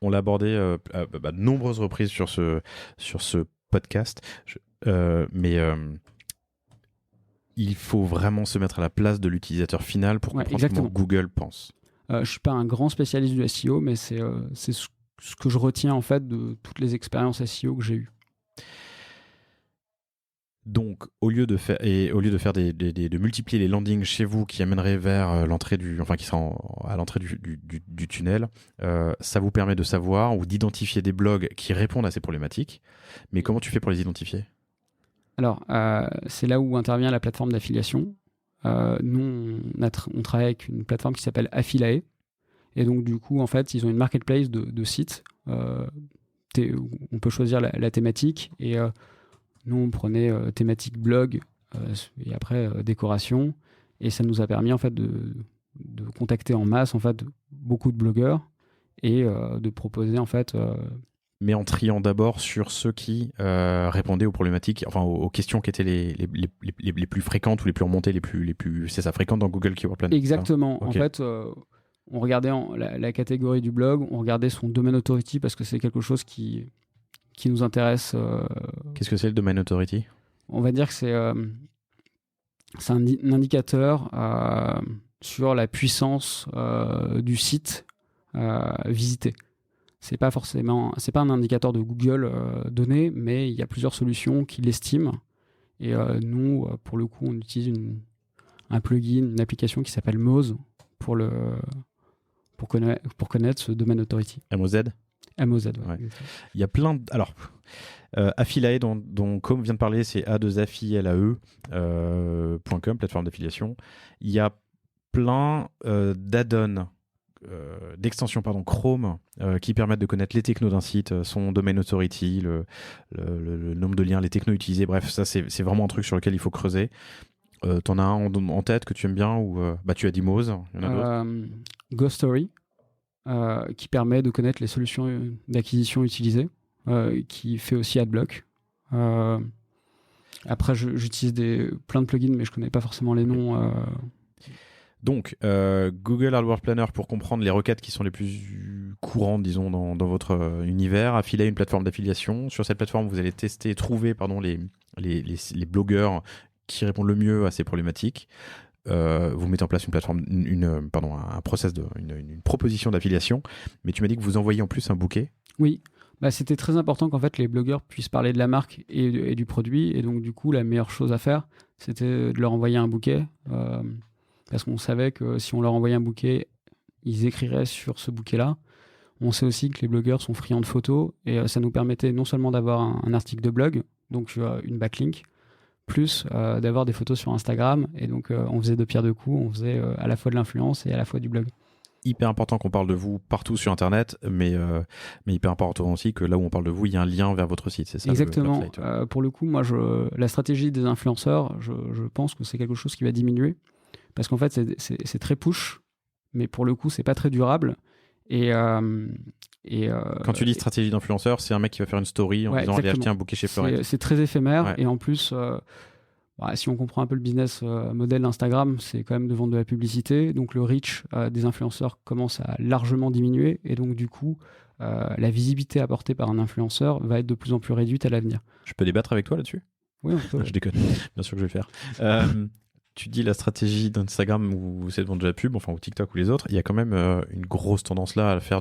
On l'a abordé à de nombreuses reprises sur ce podcast. Mais il faut vraiment se mettre à la place de l'utilisateur final pour comprendre exactement. comment Google pense. Je suis pas un grand spécialiste du SEO, mais c'est ce que je retiens en fait de toutes les expériences SEO que j'ai eues. Donc, au lieu de faire de multiplier les landings chez vous qui amèneraient vers l'entrée qui sera à l'entrée du tunnel, ça vous permet de savoir ou d'identifier des blogs qui répondent à ces problématiques. Mais comment tu fais pour les identifier? Alors, c'est là où intervient la plateforme d'affiliation. Nous, on travaille avec une plateforme qui s'appelle Affilae. Et donc, du coup, en fait, ils ont une marketplace de sites. On peut choisir la thématique. Et nous, on prenait thématique blog et après décoration. Et ça nous a permis, en fait, de contacter en masse, en fait, beaucoup de blogueurs et de proposer, en fait... Mais en triant d'abord sur ceux qui répondaient aux problématiques, enfin aux questions qui étaient les plus fréquentes ou les plus remontées, c'est ça, fréquentes dans Google Keyword Planner. Exactement. Okay. En fait, on regardait la catégorie du blog, on regardait son domaine authority parce que c'est quelque chose qui nous intéresse. Qu'est-ce que c'est le domain authority? On va dire que c'est un indicateur sur la puissance du site visité. c'est pas un indicateur de Google donné, mais il y a plusieurs solutions qui l'estiment. Et nous, pour le coup, on utilise un plugin, une application qui s'appelle Moz pour connaître ce domain authority. MOZ. MOZ, ouais. Il y a plein de... Alors, Affiliae, dont Com vient de parler, c'est A2AFILAE.com, plateforme d'affiliation. Il y a plein d'add-ons, d'extensions Chrome qui permettent de connaître les technos d'un site, son domain authority, le nombre de liens, les technos utilisés. Bref, ça, c'est vraiment un truc sur lequel il faut creuser. T'en as un en tête que tu aimes bien ou tu as dit Moz, il y en a d'autres. GoStory, qui permet de connaître les solutions d'acquisition utilisées, qui fait aussi AdBlock. Après, j'utilise plein de plugins, mais je connais pas forcément les noms. Donc, Google AdWords Planner pour comprendre les requêtes qui sont les plus courantes, disons, dans votre univers. Affiliae, une plateforme d'affiliation. Sur cette plateforme, vous allez trouver les blogueurs qui répondent le mieux à ces problématiques. Vous mettez en place une plateforme, un process une proposition d'affiliation. Mais tu m'as dit que vous envoyez en plus un bouquet. Oui. C'était très important qu'en fait les blogueurs puissent parler de la marque et du produit. Et donc, du coup, la meilleure chose à faire, c'était de leur envoyer un bouquet. Parce qu'on savait que si on leur envoyait un bouquet, ils écriraient sur ce bouquet-là. On sait aussi que les blogueurs sont friands de photos et ça nous permettait non seulement d'avoir un article de blog, donc une backlink, plus d'avoir des photos sur Instagram. Et donc, on faisait de pierre deux coups. On faisait à la fois de l'influence et à la fois du blog. Hyper important qu'on parle de vous partout sur Internet, mais hyper important aussi que là où on parle de vous, il y a un lien vers votre site. C'est ça. Exactement. Pour le coup, moi, la stratégie des influenceurs, je pense que c'est quelque chose qui va diminuer. Parce qu'en fait, c'est très push, mais pour le coup, c'est pas très durable. Quand tu dis stratégie d'influenceur, c'est un mec qui va faire une story en disant « Allez acheter un bouquet chez Fleurette ». C'est très éphémère, et en plus, si on comprend un peu le business modèle d'Instagram, c'est quand même de vendre de la publicité. Donc le reach des influenceurs commence à largement diminuer, et donc du coup, la visibilité apportée par un influenceur va être de plus en plus réduite à l'avenir. Je peux débattre avec toi là-dessus ? Oui, on peut. Je déconne, bien sûr que je vais le faire. Tu dis la stratégie d'Instagram où c'est de vendre de la pub, ou TikTok ou les autres, il y a quand même une grosse tendance là à faire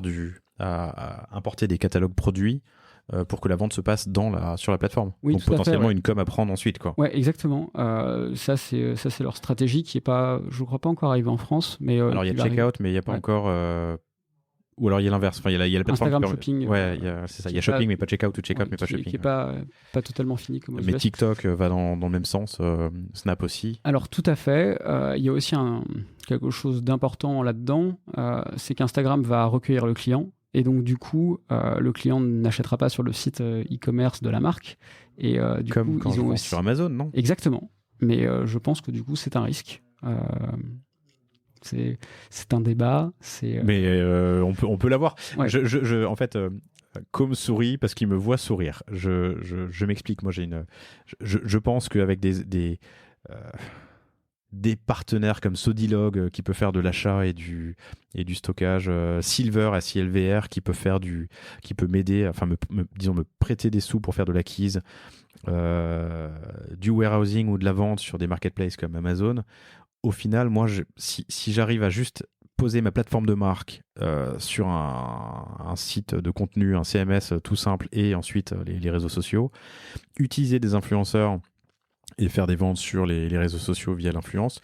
à importer des catalogues produits pour que la vente se passe sur la plateforme. Oui, donc potentiellement une com à prendre ensuite, quoi. Ouais, exactement. Ça c'est leur stratégie qui est pas, je crois pas encore arrivée en France, mais alors il y a Checkout, mais il n'y a pas encore. Ou alors il y a l'inverse. Enfin, il y a la plateforme Instagram Shopping. Ouais, c'est ça. Il y a Shopping, mais pas Checkout, ou Checkout, mais pas Shopping. Qui n'est pas totalement fini comme mais TikTok va dans le même sens. Snap aussi. Alors tout à fait. Il y a aussi quelque chose d'important là-dedans, c'est qu'Instagram va recueillir le client. Et donc, du coup, le client n'achètera pas sur le site e-commerce de la marque. Et du comme coup, quand je pense sur Amazon, non ? Exactement. Mais je pense que du coup, c'est un risque. C'est un débat. Mais on peut l'avoir. Ouais. En fait, Com sourit parce qu'il me voit sourire. Je m'explique. Moi, je pense qu'avec des partenaires comme Sodilog qui peut faire de l'achat et du stockage, Silver SILVR qui peut m'aider, enfin me prêter des sous pour faire de l'acquise, du warehousing ou de la vente sur des marketplaces comme Amazon. Au final, moi, si j'arrive à juste poser ma plateforme de marque sur un site de contenu, un CMS tout simple, et ensuite les réseaux sociaux, utiliser des influenceurs et faire des ventes sur les réseaux sociaux via l'influence,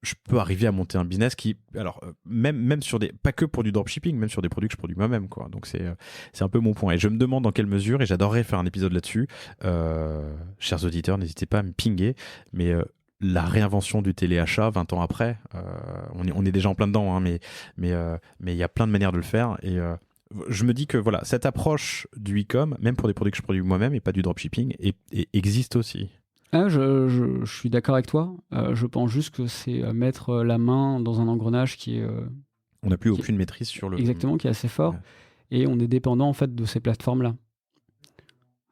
je peux arriver à monter un business qui, alors même sur pas que pour du dropshipping, même sur des produits que je produis moi-même, quoi. Donc c'est un peu mon point. Et je me demande dans quelle mesure, et j'adorerais faire un épisode là-dessus. Chers auditeurs, n'hésitez pas à me pinguer, mais la réinvention du téléachat 20 ans après, on est déjà en plein dedans, hein, mais il y a plein de manières de le faire. Et je me dis que voilà, cette approche du e-com, même pour des produits que je produis moi-même et pas du dropshipping, existe aussi. Je suis d'accord avec toi. Je pense juste que c'est mettre la main dans un engrenage qui est... on n'a plus aucune maîtrise sur le... Exactement, qui est assez fort. Ouais. Et on est dépendant en fait de ces plateformes-là.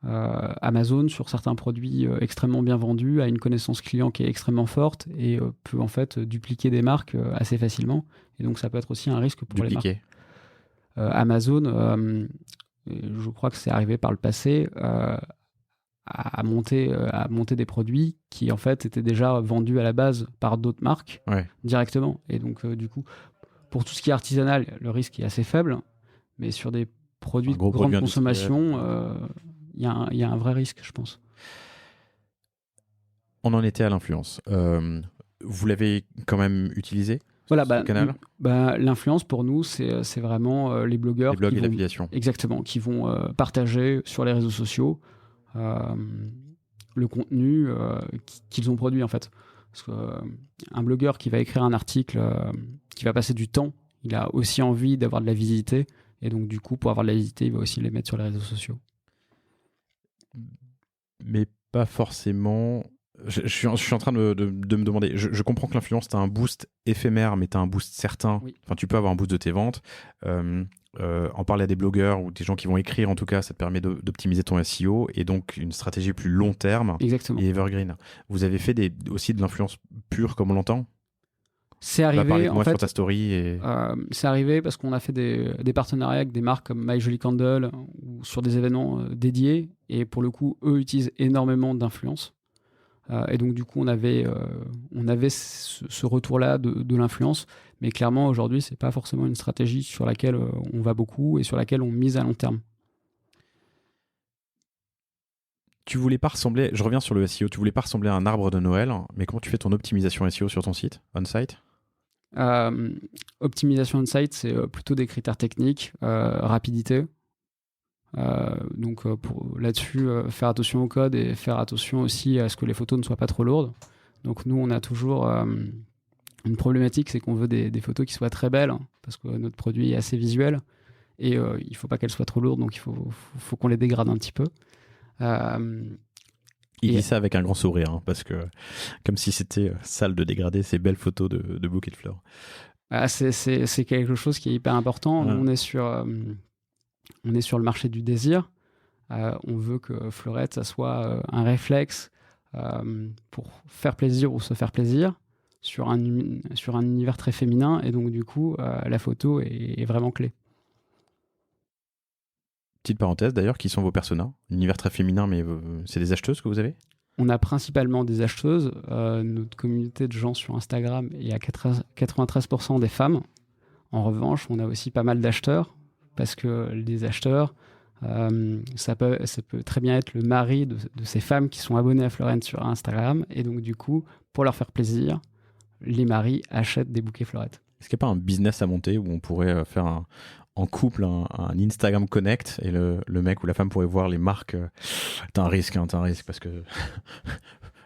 Amazon, sur certains produits extrêmement bien vendus, a une connaissance client qui est extrêmement forte et peut en fait dupliquer des marques assez facilement. Et donc ça peut être aussi un risque pour les marques. Amazon, je crois que c'est arrivé par le passé... à monter des produits qui en fait étaient déjà vendus à la base par d'autres marques directement. Et donc du coup, pour tout ce qui est artisanal, le risque est assez faible, mais sur des produit Un de gros grande produit consommation, il y a un vrai risque, je pense. On en était à l'influence. Vous l'avez quand même utilisé, Voilà, ce canal? l'influence pour nous, c'est vraiment les blogueurs Les blogs qui et vont, l'affiliation. exactement, qui vont partager sur les réseaux sociaux euh, le contenu qu'ils ont produit en fait. Parce qu'un blogueur qui va écrire un article, qui va passer du temps, il a aussi envie d'avoir de la visibilité. Et donc du coup, pour avoir de la visibilité, il va aussi les mettre sur les réseaux sociaux. Mais pas forcément. Je suis en train de me demander. Je comprends que l'influence, tu as un boost éphémère, mais tu as un boost certain. Oui. Enfin, tu peux avoir un boost de tes ventes. En parler à des blogueurs ou des gens qui vont écrire, en tout cas, ça te permet d'optimiser ton SEO et donc une stratégie plus long terme. Exactement. Et evergreen. Vous avez fait aussi de l'influence pure comme on l'entend? C'est Tu vas parler arrivé, de en moi fait, sur ta story. c'est arrivé parce qu'on a fait des partenariats avec des marques comme My Jolly Candle ou sur des événements dédiés. Et pour le coup, eux utilisent énormément d'influence. Et donc, du coup, on avait ce retour-là de l'influence. Mais clairement, aujourd'hui, c'est pas forcément une stratégie sur laquelle on va beaucoup et sur laquelle on mise à long terme. Tu voulais pas ressembler, je reviens sur le SEO, tu voulais pas ressembler à un arbre de Noël, mais comment tu fais ton optimisation SEO sur ton site, on-site? Optimisation on-site, c'est plutôt des critères techniques, rapidité. Donc là-dessus, faire attention au code et faire attention aussi à ce que les photos ne soient pas trop lourdes. Donc nous, on a toujours une problématique, c'est qu'on veut des photos qui soient très belles, parce que notre produit est assez visuel, et il ne faut pas qu'elles soient trop lourdes, donc il faut qu'on les dégrade un petit peu. Il dit ça avec un grand sourire, hein, parce que comme si c'était sale de dégrader ces belles photos de bouquets de fleurs. C'est quelque chose qui est hyper important. Nous, on est sur le marché du désir. On veut que Fleurette, ça soit un réflexe pour faire plaisir ou se faire plaisir sur un univers très féminin. Et donc, du coup, la photo est vraiment clé. Petite parenthèse d'ailleurs, qui sont vos personas? Univers très féminin, mais c'est des acheteuses que vous avez? On a principalement des acheteuses. Notre communauté de gens sur Instagram est à 93% des femmes. En revanche, on a aussi pas mal d'acheteurs, parce que les acheteurs, ça peut très bien être le mari de ces femmes qui sont abonnées à Fleurette sur Instagram. Et donc, du coup, pour leur faire plaisir, les maris achètent des bouquets Fleurette. Est-ce qu'il n'y a pas un business à monter où on pourrait faire en couple un Instagram Connect et le mec ou la femme pourrait voir les marques? T'as un risque parce que...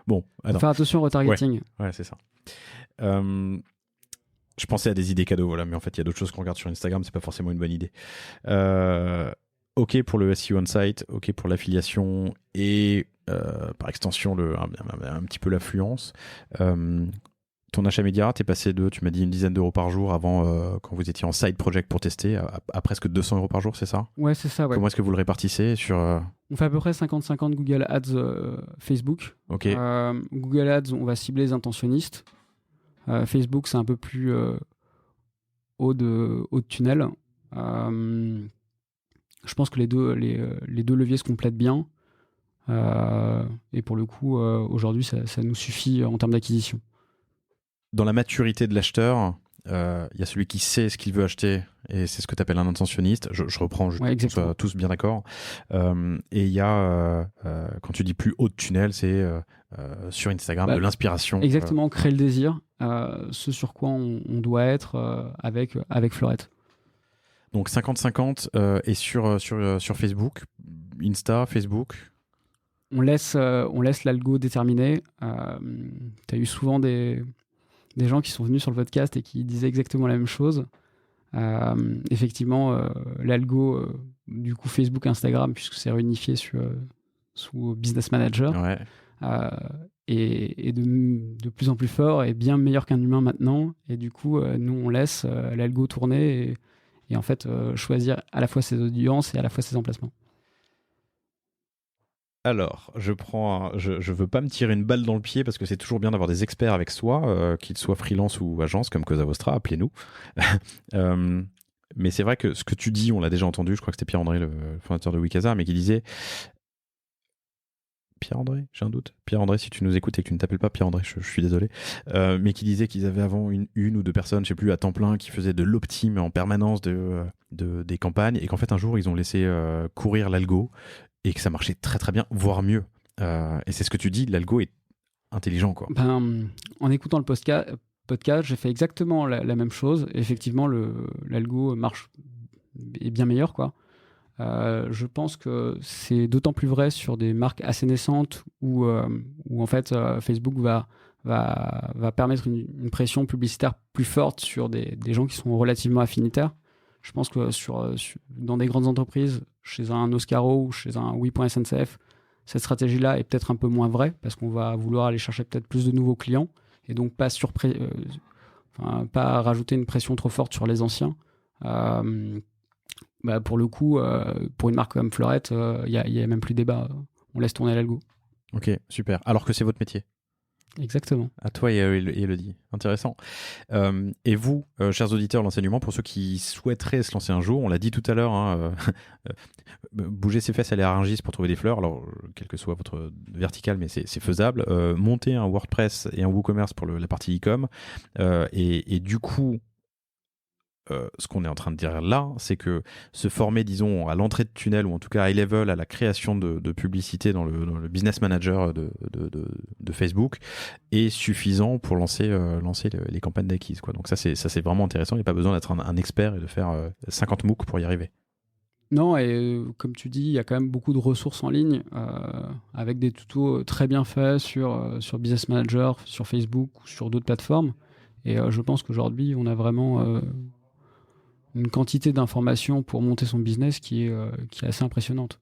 Bon, attends. Faire attention au retargeting. Ouais, c'est ça. Je pensais à des idées cadeaux, voilà, mais en fait, il y a d'autres choses qu'on regarde sur Instagram, c'est pas forcément une bonne idée. Ok pour le SEO on-site, ok pour l'affiliation et par extension un petit peu l'affluence. Ton achat média, t'es passé tu m'as dit une dizaine d'euros par jour avant, quand vous étiez en side project pour tester, à presque 200 euros par jour, c'est ça? Ouais, c'est ça. Ouais. Comment est-ce que vous le répartissez sur... On fait à peu près 50-50 Google Ads, Facebook. Ok. Google Ads, on va cibler les intentionnistes. Facebook, c'est un peu plus haut de tunnel. Je pense que les deux leviers se complètent bien. Et pour le coup, aujourd'hui, ça nous suffit en termes d'acquisition. Dans la maturité de l'acheteur, il y a celui qui sait ce qu'il veut acheter et c'est ce que tu appelles un intentionniste. Je reprends, juste pour qu'on soit tous bien d'accord. Et il y a, quand tu dis plus haut de tunnel, c'est sur Instagram de l'inspiration. Exactement, créer le désir, ce sur quoi on doit être avec Fleurette. Donc 50-50 et sur Facebook, Insta, Facebook. On laisse l'algo déterminer. Tu as eu souvent des gens qui sont venus sur le podcast et qui disaient exactement la même chose. Effectivement, l'algo, du coup Facebook, Instagram, puisque c'est réunifié sous Business Manager, ouais. est de plus en plus fort et bien meilleur qu'un humain maintenant. Et du coup, nous, on laisse l'algo tourner et en fait choisir à la fois ses audiences et à la fois ses emplacements. Alors, je veux pas me tirer une balle dans le pied parce que c'est toujours bien d'avoir des experts avec soi, qu'ils soient freelance ou agence comme Cosa Vostra, appelez-nous. Mais c'est vrai que ce que tu dis, on l'a déjà entendu, je crois que c'était Pierre-André, le fondateur de Wikasa, mais qui disait... Pierre-André, j'ai un doute. Pierre-André, si tu nous écoutes et que tu ne t'appelles pas Pierre-André, je suis désolé. Mais qui disait qu'ils avaient avant une ou deux personnes, je sais plus, à temps plein, qui faisaient de l'optime en permanence, des campagnes et qu'en fait un jour ils ont laissé courir l'algo et que ça marchait très très bien, voire mieux. Et c'est ce que tu dis, l'algo est intelligent, quoi. En écoutant le podcast, j'ai fait exactement la même chose. Effectivement, l'algo est bien meilleur, quoi. Je pense que c'est d'autant plus vrai sur des marques assez naissantes où en fait Facebook va permettre une pression publicitaire plus forte sur des gens qui sont relativement affinitaires. Je pense que dans des grandes entreprises, chez un Oscaro ou chez un oui.sncf, cette stratégie-là est peut-être un peu moins vraie parce qu'on va vouloir aller chercher peut-être plus de nouveaux clients et donc pas rajouter une pression trop forte sur les anciens. Pour le coup, pour une marque comme Fleurette, il y a même plus débat. On laisse tourner l'algo. Ok, super. Alors que c'est votre métier. Exactement. À toi et Elodie. Intéressant. Et vous, chers auditeurs de l'enseignement, pour ceux qui souhaiteraient se lancer un jour, on l'a dit tout à l'heure, bouger ses fesses, aller à Rungis pour trouver des fleurs, alors quel que soit votre vertical, mais c'est faisable. Monter un WordPress et un WooCommerce pour la partie e-com. Et du coup, ce qu'on est en train de dire là, c'est que se former, disons, à l'entrée de tunnel, ou en tout cas high level, à la création de publicité dans le business manager de Facebook, est suffisant pour lancer les campagnes d'acquise, quoi. Donc ça c'est vraiment intéressant. Il n'y a pas besoin d'être un expert et de faire 50 MOOC pour y arriver. Non, et comme tu dis, il y a quand même beaucoup de ressources en ligne avec des tutos très bien faits sur Business Manager, sur Facebook ou sur d'autres plateformes. Et je pense qu'aujourd'hui, on a vraiment une quantité d'informations pour monter son business qui est assez impressionnante.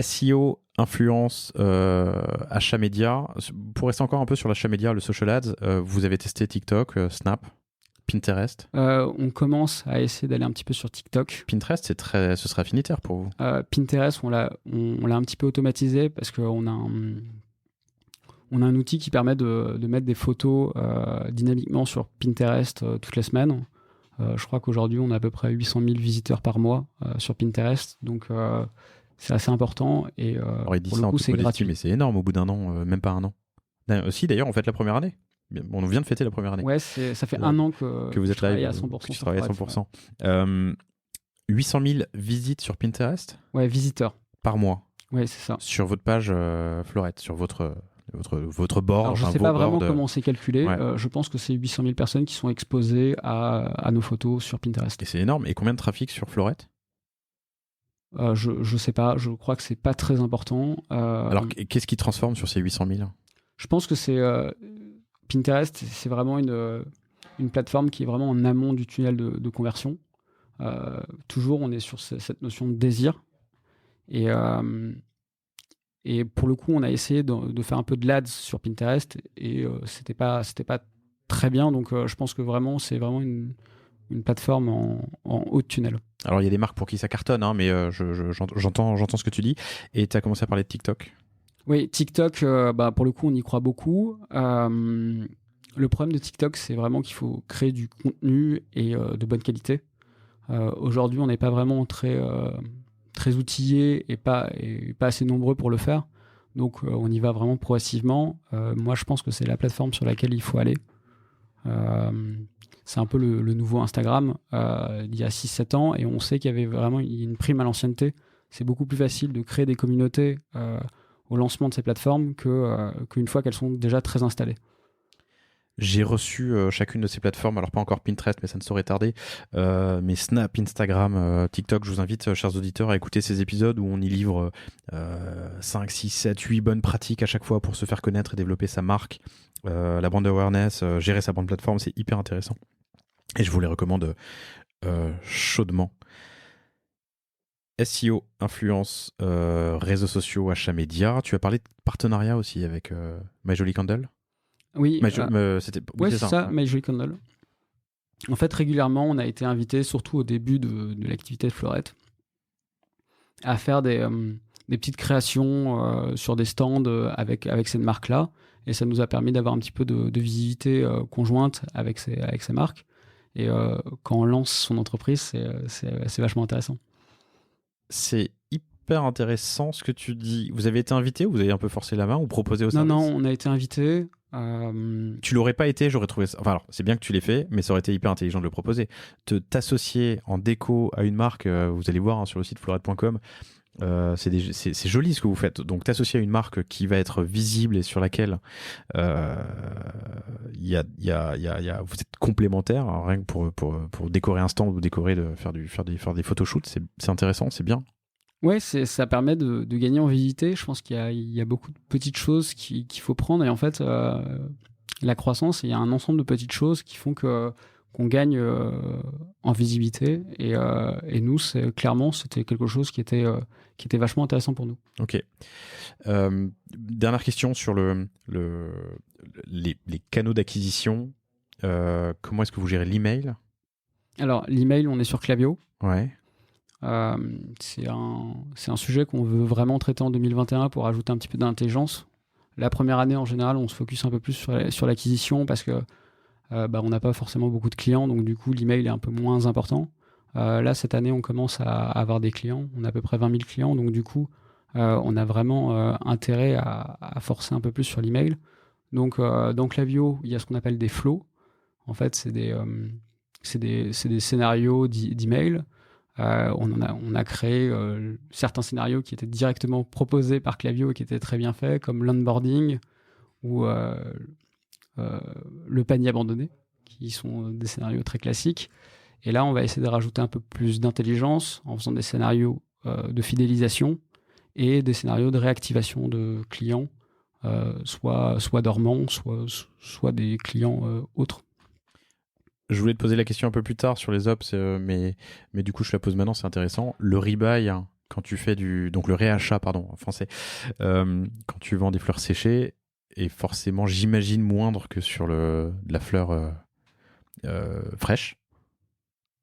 SEO, influence, achat média. Pour rester encore un peu sur l'achat média, le social ads, vous avez testé TikTok, Snap, Pinterest? On commence à essayer d'aller un petit peu sur TikTok. Pinterest, ce serait affinitaire pour vous? Pinterest, on l'a un petit peu automatisé parce qu'on a un outil qui permet de mettre des photos dynamiquement sur Pinterest toutes les semaines. Je crois qu'aujourd'hui, on a à peu près 800 000 visiteurs par mois sur Pinterest. Donc, c'est assez important. Et alors, il dit pour ça le en coup, toute c'est modestie, gratuit. mais c'est énorme au bout d'un an, même pas un an. Si, d'ailleurs, on fête la première année. On vient de fêter la première année. Ouais, ça fait un an que vous êtes je là, travaille à 100%. que tu travailles à 100%. 800 000 visites sur Pinterest? Ouais, visiteurs. Par mois? Ouais, c'est ça. Sur votre page Fleurette, sur votre board. Alors, je ne sais pas vraiment comment c'est calculé. Ouais. Je pense que c'est 800 000 personnes qui sont exposées à nos photos sur Pinterest. Et c'est énorme. Et combien de trafic sur Fleurette? Je ne sais pas. Je crois que c'est pas très important. Alors, qu'est-ce qui transforme sur ces 800 000? Je pense que c'est Pinterest, c'est vraiment une plateforme qui est vraiment en amont du tunnel de conversion. Toujours, on est sur cette notion de désir. Et pour le coup, on a essayé de faire un peu de l'ADS sur Pinterest et c'était pas très bien. Donc, je pense que vraiment, c'est vraiment une plateforme en haut de tunnel. Alors, il y a des marques pour qui ça cartonne, hein, mais j'entends ce que tu dis. Et tu as commencé à parler de TikTok. Oui, TikTok, pour le coup, on y croit beaucoup. Le problème de TikTok, c'est vraiment qu'il faut créer du contenu et de bonne qualité. Aujourd'hui, on n'est pas vraiment très outillés et pas assez nombreux pour le faire. Donc, on y va vraiment progressivement. Moi, je pense que c'est la plateforme sur laquelle il faut aller. C'est un peu le nouveau Instagram il y a 6-7 ans et on sait qu'il y avait vraiment une prime à l'ancienneté. C'est beaucoup plus facile de créer des communautés au lancement de ces plateformes qu'une fois qu'elles sont déjà très installées. J'ai reçu chacune de ces plateformes, alors pas encore Pinterest, mais ça ne saurait tarder, mais Snap, Instagram, TikTok. Je vous invite, chers auditeurs, à écouter ces épisodes où on y livre 5, 6, 7, 8 bonnes pratiques à chaque fois pour se faire connaître et développer sa marque, la brand awareness, gérer sa brand plateforme, c'est hyper intéressant. Et je vous les recommande chaudement. SEO, influence, réseaux sociaux, achats médias. Tu as parlé de partenariat aussi avec My Jolly Candle? Oui, c'est ça, My Jolly Candle. En fait, régulièrement, on a été invité, surtout au début de l'activité de Fleurette, à faire des petites créations sur des stands avec cette marque-là. Et ça nous a permis d'avoir un petit peu de visibilité conjointe avec ces marques. Et quand on lance son entreprise, c'est vachement intéressant. C'est hyper intéressant ce que tu dis. Vous avez été invité ou vous avez un peu forcé la main ou proposé au service? Non, on a été invité. Tu l'aurais pas été, j'aurais trouvé ça. Enfin, alors, c'est bien que tu l'aies fait, mais ça aurait été hyper intelligent de le proposer. T'associer en déco à une marque, vous allez voir sur le site fleurette.com, c'est joli ce que vous faites. Donc, t'associer à une marque qui va être visible et sur laquelle vous êtes complémentaires, hein, rien que pour décorer un stand ou faire des photoshoots, c'est intéressant, c'est bien. Ouais, ça permet de gagner en visibilité. Je pense qu'il y a beaucoup de petites choses qu'il faut prendre. Et en fait, la croissance, il y a un ensemble de petites choses qui font qu'on gagne en visibilité. Et nous, clairement, c'était quelque chose qui était vachement intéressant pour nous. Ok. Dernière question sur les canaux d'acquisition. Comment est-ce que vous gérez l'email ? Alors, l'email, on est sur Klaviyo. Ouais. C'est un sujet qu'on veut vraiment traiter en 2021 pour ajouter un petit peu d'intelligence. La première année, en général, on se focus un peu plus sur l'acquisition parce que on n'a pas forcément beaucoup de clients, donc du coup, l'email est un peu moins important. Là, cette année, on commence à avoir des clients. On a à peu près 20 000 clients, donc du coup, on a vraiment intérêt à forcer un peu plus sur l'email. Donc, dans Klaviyo, il y a ce qu'on appelle des flows. En fait, c'est des scénarios d'email. On a créé certains scénarios qui étaient directement proposés par Klaviyo et qui étaient très bien faits, comme l'onboarding ou le panier abandonné, qui sont des scénarios très classiques. Et là, on va essayer de rajouter un peu plus d'intelligence en faisant des scénarios de fidélisation et des scénarios de réactivation de clients, soit dormants, soit des clients autres. Je voulais te poser la question un peu plus tard sur les ops, mais du coup, je la pose maintenant, c'est intéressant. Le rebuy, hein, quand tu fais donc le réachat, pardon, en français, quand tu vends des fleurs séchées, est forcément, j'imagine, moindre que sur de la fleur fraîche.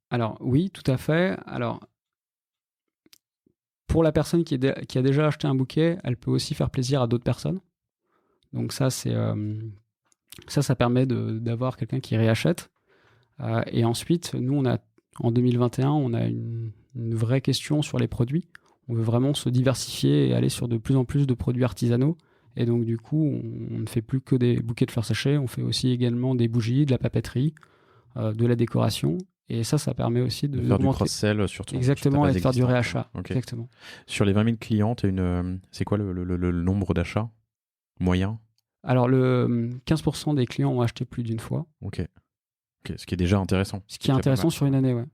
Alors, oui, tout à fait. Alors, pour la personne qui a déjà acheté un bouquet, elle peut aussi faire plaisir à d'autres personnes. Donc ça permet d'avoir quelqu'un qui réachète. Et ensuite, nous, en 2021, on a une vraie question sur les produits. On veut vraiment se diversifier et aller sur de plus en plus de produits artisanaux. Et donc, du coup, on ne fait plus que des bouquets de fleurs séchées. On fait aussi également des bougies, de la papeterie, de la décoration. Et ça permet aussi de faire du cross-sell sur ton Exactement, et de faire du réachat. Okay. Exactement. Sur les 20 000 clients, c'est quoi le nombre d'achats moyen ? Alors, 15% des clients ont acheté plus d'une fois. Ok, ce qui est déjà intéressant. Ce qui est intéressant sur une année, ouais.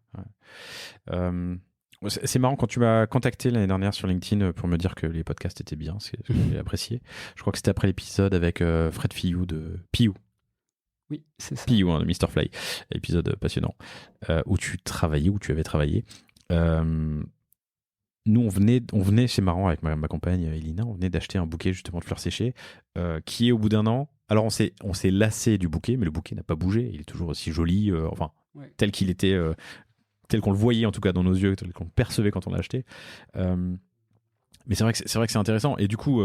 C'est marrant, quand tu m'as contacté l'année dernière sur LinkedIn pour me dire que les podcasts étaient bien, j'ai apprécié. Je crois que c'était après l'épisode avec Fred Fillou de Piou. Oui, c'est ça. Piou, hein, de Mr. Fly. Épisode passionnant. Où tu avais travaillé. Nous, on venait, c'est marrant, avec ma compagne Elina, on venait d'acheter un bouquet justement de fleurs séchées qui est au bout d'un an. Alors, on s'est lassé du bouquet, mais le bouquet n'a pas bougé. Il est toujours aussi joli, tel qu'il était, tel qu'on le voyait en tout cas dans nos yeux, tel qu'on le percevait quand on l'a acheté. Mais c'est vrai que c'est intéressant. Et du coup,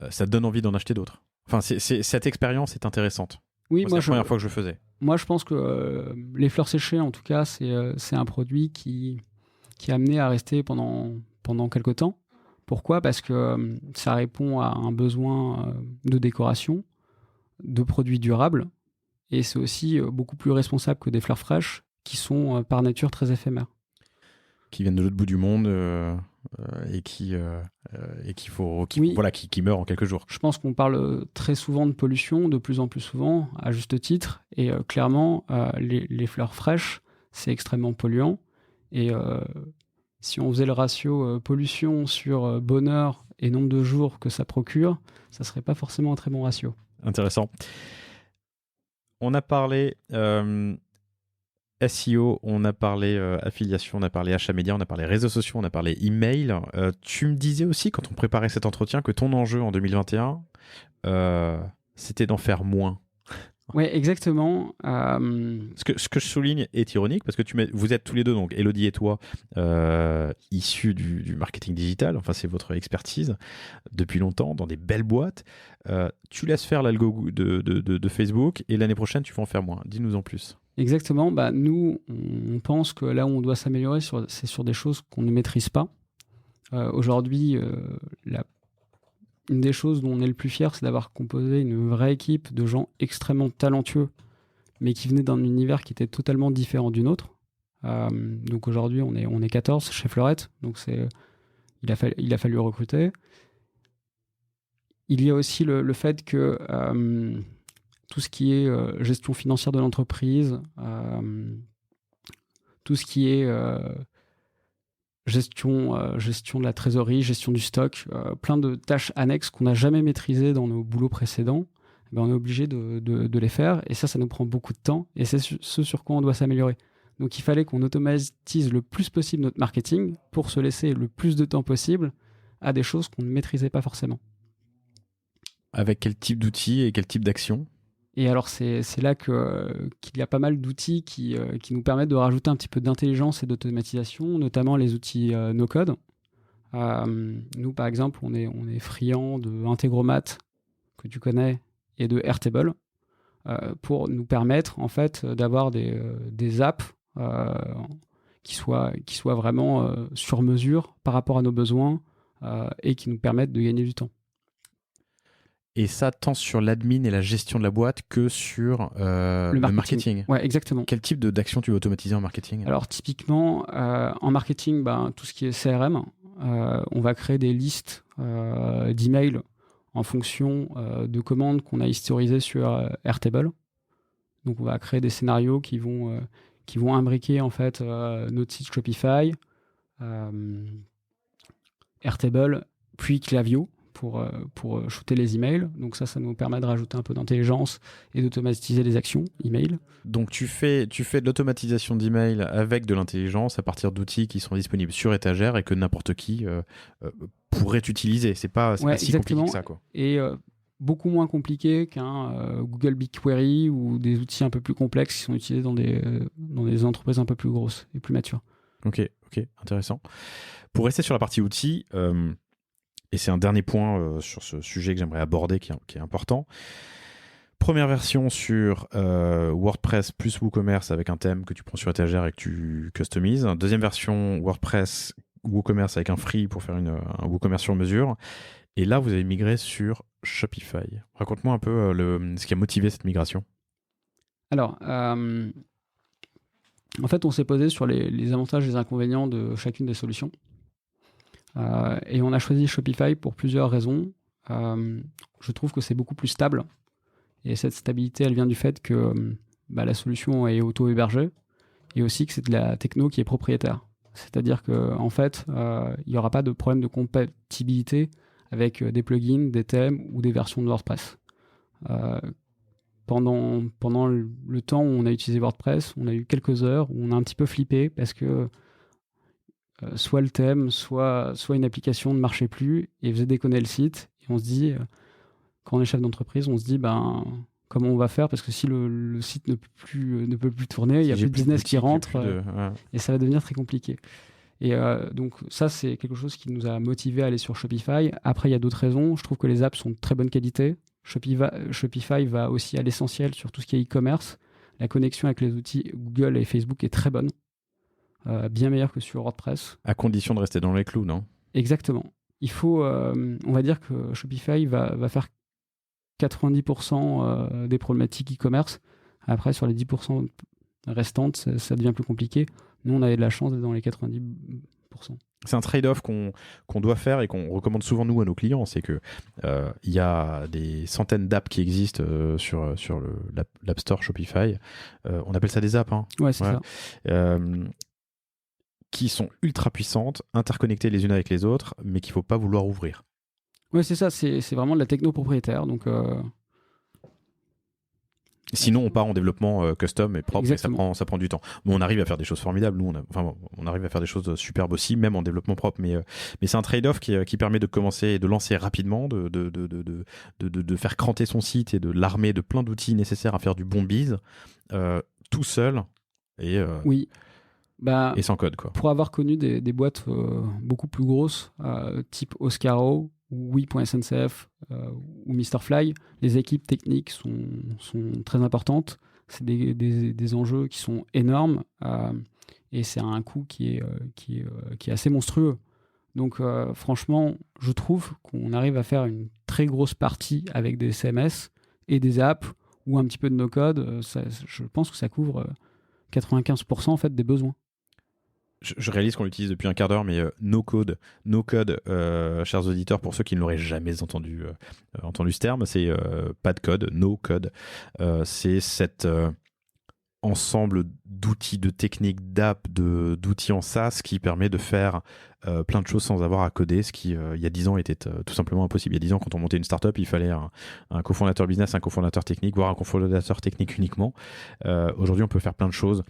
ça donne envie d'en acheter d'autres. Enfin, cette expérience est intéressante. Oui, c'est la première fois que je le faisais. Moi, je pense que les fleurs séchées, en tout cas, c'est un produit qui est amené à rester pendant quelques temps. Pourquoi ? Parce que ça répond à un besoin de décoration, de produits durables, et c'est aussi beaucoup plus responsable que des fleurs fraîches qui sont par nature très éphémères. Qui viennent de l'autre bout du monde et qui meurent en quelques jours. Je pense qu'on parle très souvent de pollution, de plus en plus souvent, à juste titre, et clairement, les fleurs fraîches, c'est extrêmement polluant, et si on faisait le ratio pollution sur bonheur et nombre de jours que ça procure, ça serait pas forcément un très bon ratio. Intéressant. On a parlé SEO, on a parlé affiliation, on a parlé achat média, on a parlé réseaux sociaux, on a parlé email. Tu me disais aussi, quand on préparait cet entretien, que ton enjeu en 2021, c'était d'en faire moins. Oui, exactement. Ce que je souligne est ironique parce que vous êtes tous les deux, donc Elodie et toi, issus du marketing digital. Enfin, c'est votre expertise depuis longtemps dans des belles boîtes. Tu laisses faire l'algo de Facebook et l'année prochaine, tu vas en faire moins. Dis-nous en plus. Exactement. Nous, on pense que là où on doit s'améliorer, c'est sur des choses qu'on ne maîtrise pas. Aujourd'hui, une des choses dont on est le plus fier, c'est d'avoir composé une vraie équipe de gens extrêmement talentueux, mais qui venaient d'un univers qui était totalement différent du nôtre. Donc aujourd'hui, on est 14 chez Fleurette, donc il a fallu recruter. Il y a aussi le fait que tout ce qui est gestion financière de l'entreprise, tout ce qui est gestion de la trésorerie, gestion du stock, plein de tâches annexes qu'on n'a jamais maîtrisées dans nos boulots précédents, on est obligé de les faire, et ça nous prend beaucoup de temps, et c'est ce sur quoi on doit s'améliorer. Donc il fallait qu'on automatise le plus possible notre marketing pour se laisser le plus de temps possible à des choses qu'on ne maîtrisait pas forcément. Avec quel type d'outils et quel type d'action ? Et alors c'est là qu'il y a pas mal d'outils qui nous permettent de rajouter un petit peu d'intelligence et d'automatisation, notamment les outils no-code. Nous par exemple, on est friand de Integromat, que tu connais, et de Airtable, pour nous permettre en fait d'avoir des apps qui soient vraiment sur mesure par rapport à nos besoins et qui nous permettent de gagner du temps. Et ça, tant sur l'admin et la gestion de la boîte que sur le marketing. Ouais, exactement. Quel type d'action tu veux automatiser en marketing ? Alors typiquement, en marketing, tout ce qui est CRM, on va créer des listes d'emails en fonction de commandes qu'on a historisées sur Airtable. Donc on va créer des scénarios qui vont imbriquer en fait notre site Shopify, Airtable, puis Klaviyo pour shooter les emails. Donc ça nous permet de rajouter un peu d'intelligence et d'automatiser les actions email. Donc tu fais de l'automatisation d'email avec de l'intelligence à partir d'outils qui sont disponibles sur étagère et que n'importe qui pourrait utiliser. C'est pas si compliqué que ça, quoi. Et beaucoup moins compliqué qu'un Google BigQuery ou des outils un peu plus complexes qui sont utilisés dans des entreprises un peu plus grosses et plus matures. Ok, intéressant. Pour rester sur la partie outils, et c'est un dernier point sur ce sujet que j'aimerais aborder qui est important. Première version sur WordPress plus WooCommerce avec un thème que tu prends sur étagère et que tu customises. Deuxième version WordPress WooCommerce avec un free pour faire un WooCommerce sur mesure. Et là, vous avez migré sur Shopify. Raconte-moi un peu ce qui a motivé cette migration. Alors, en fait, on s'est posé sur les avantages et les inconvénients de chacune des solutions. Et on a choisi Shopify pour plusieurs raisons. Je trouve que c'est beaucoup plus stable. Et cette stabilité, elle vient du fait que la solution est auto-hébergée et aussi que c'est de la techno qui est propriétaire. C'est-à-dire qu'en fait, il n'y aura pas de problème de compatibilité avec des plugins, des thèmes ou des versions de WordPress. Pendant le temps où on a utilisé WordPress, on a eu quelques heures où on a un petit peu flippé parce que soit le thème, soit une application ne marchait plus et faisait déconner le site. Et on se dit, quand on est chef d'entreprise, on se dit comment on va faire, parce que si le site ne peut plus tourner, il n'y a plus de business qui rentre et ça va devenir très compliqué. Et donc ça, c'est quelque chose qui nous a motivé à aller sur Shopify. Après, il y a d'autres raisons. Je trouve que les apps sont de très bonne qualité. Shopify va aussi à l'essentiel sur tout ce qui est e-commerce. La connexion avec les outils Google et Facebook est très bonne. Bien meilleure que sur WordPress. À condition de rester dans les clous, non ? Exactement. Il faut, on va dire que Shopify va faire 90% des problématiques e-commerce. Après, sur les 10% restantes, ça devient plus compliqué. Nous, on avait de la chance d'être dans les 90%. C'est un trade-off qu'on doit faire et qu'on recommande souvent nous à nos clients, c'est que y a des centaines d'apps qui existent sur l'App Store Shopify. On appelle ça des apps, hein. Ouais, c'est ça. Qui sont ultra puissantes, interconnectées les unes avec les autres, mais qu'il ne faut pas vouloir ouvrir. Oui, c'est ça, c'est vraiment de la techno propriétaire. Donc, sinon, on part en développement custom et propre. Exactement. Et ça prend du temps. Mais on arrive à faire des choses formidables. Nous, on arrive à faire des choses superbes aussi, même en développement propre. Mais c'est un trade-off qui permet de commencer et de lancer rapidement, de faire cranter son site et de l'armer de plein d'outils nécessaires à faire du bon biz, tout seul. Et, oui. Et sans code, quoi. Pour avoir connu des boîtes beaucoup plus grosses, type Oscaro, ou Oui.SNCF ou Mr. Fly, les équipes techniques sont très importantes. C'est des enjeux qui sont énormes et c'est un coût qui est assez monstrueux. Donc franchement, je trouve qu'on arrive à faire une très grosse partie avec des CMS et des apps ou un petit peu de no-code. Je pense que ça couvre 95% en fait des besoins. Je réalise qu'on l'utilise depuis un quart d'heure, mais no-code, chers auditeurs, pour ceux qui ne l'auraient jamais entendu ce terme, c'est pas de code, no-code. C'est cet ensemble d'outils, de techniques, d'apps, d'outils en SaaS qui permet de faire plein de choses sans avoir à coder, ce qui, il y a 10 ans, était tout simplement impossible. Il y a 10 ans, quand on montait une startup, il fallait un cofondateur business, un cofondateur technique, voire un cofondateur technique uniquement. Aujourd'hui, on peut faire plein de choses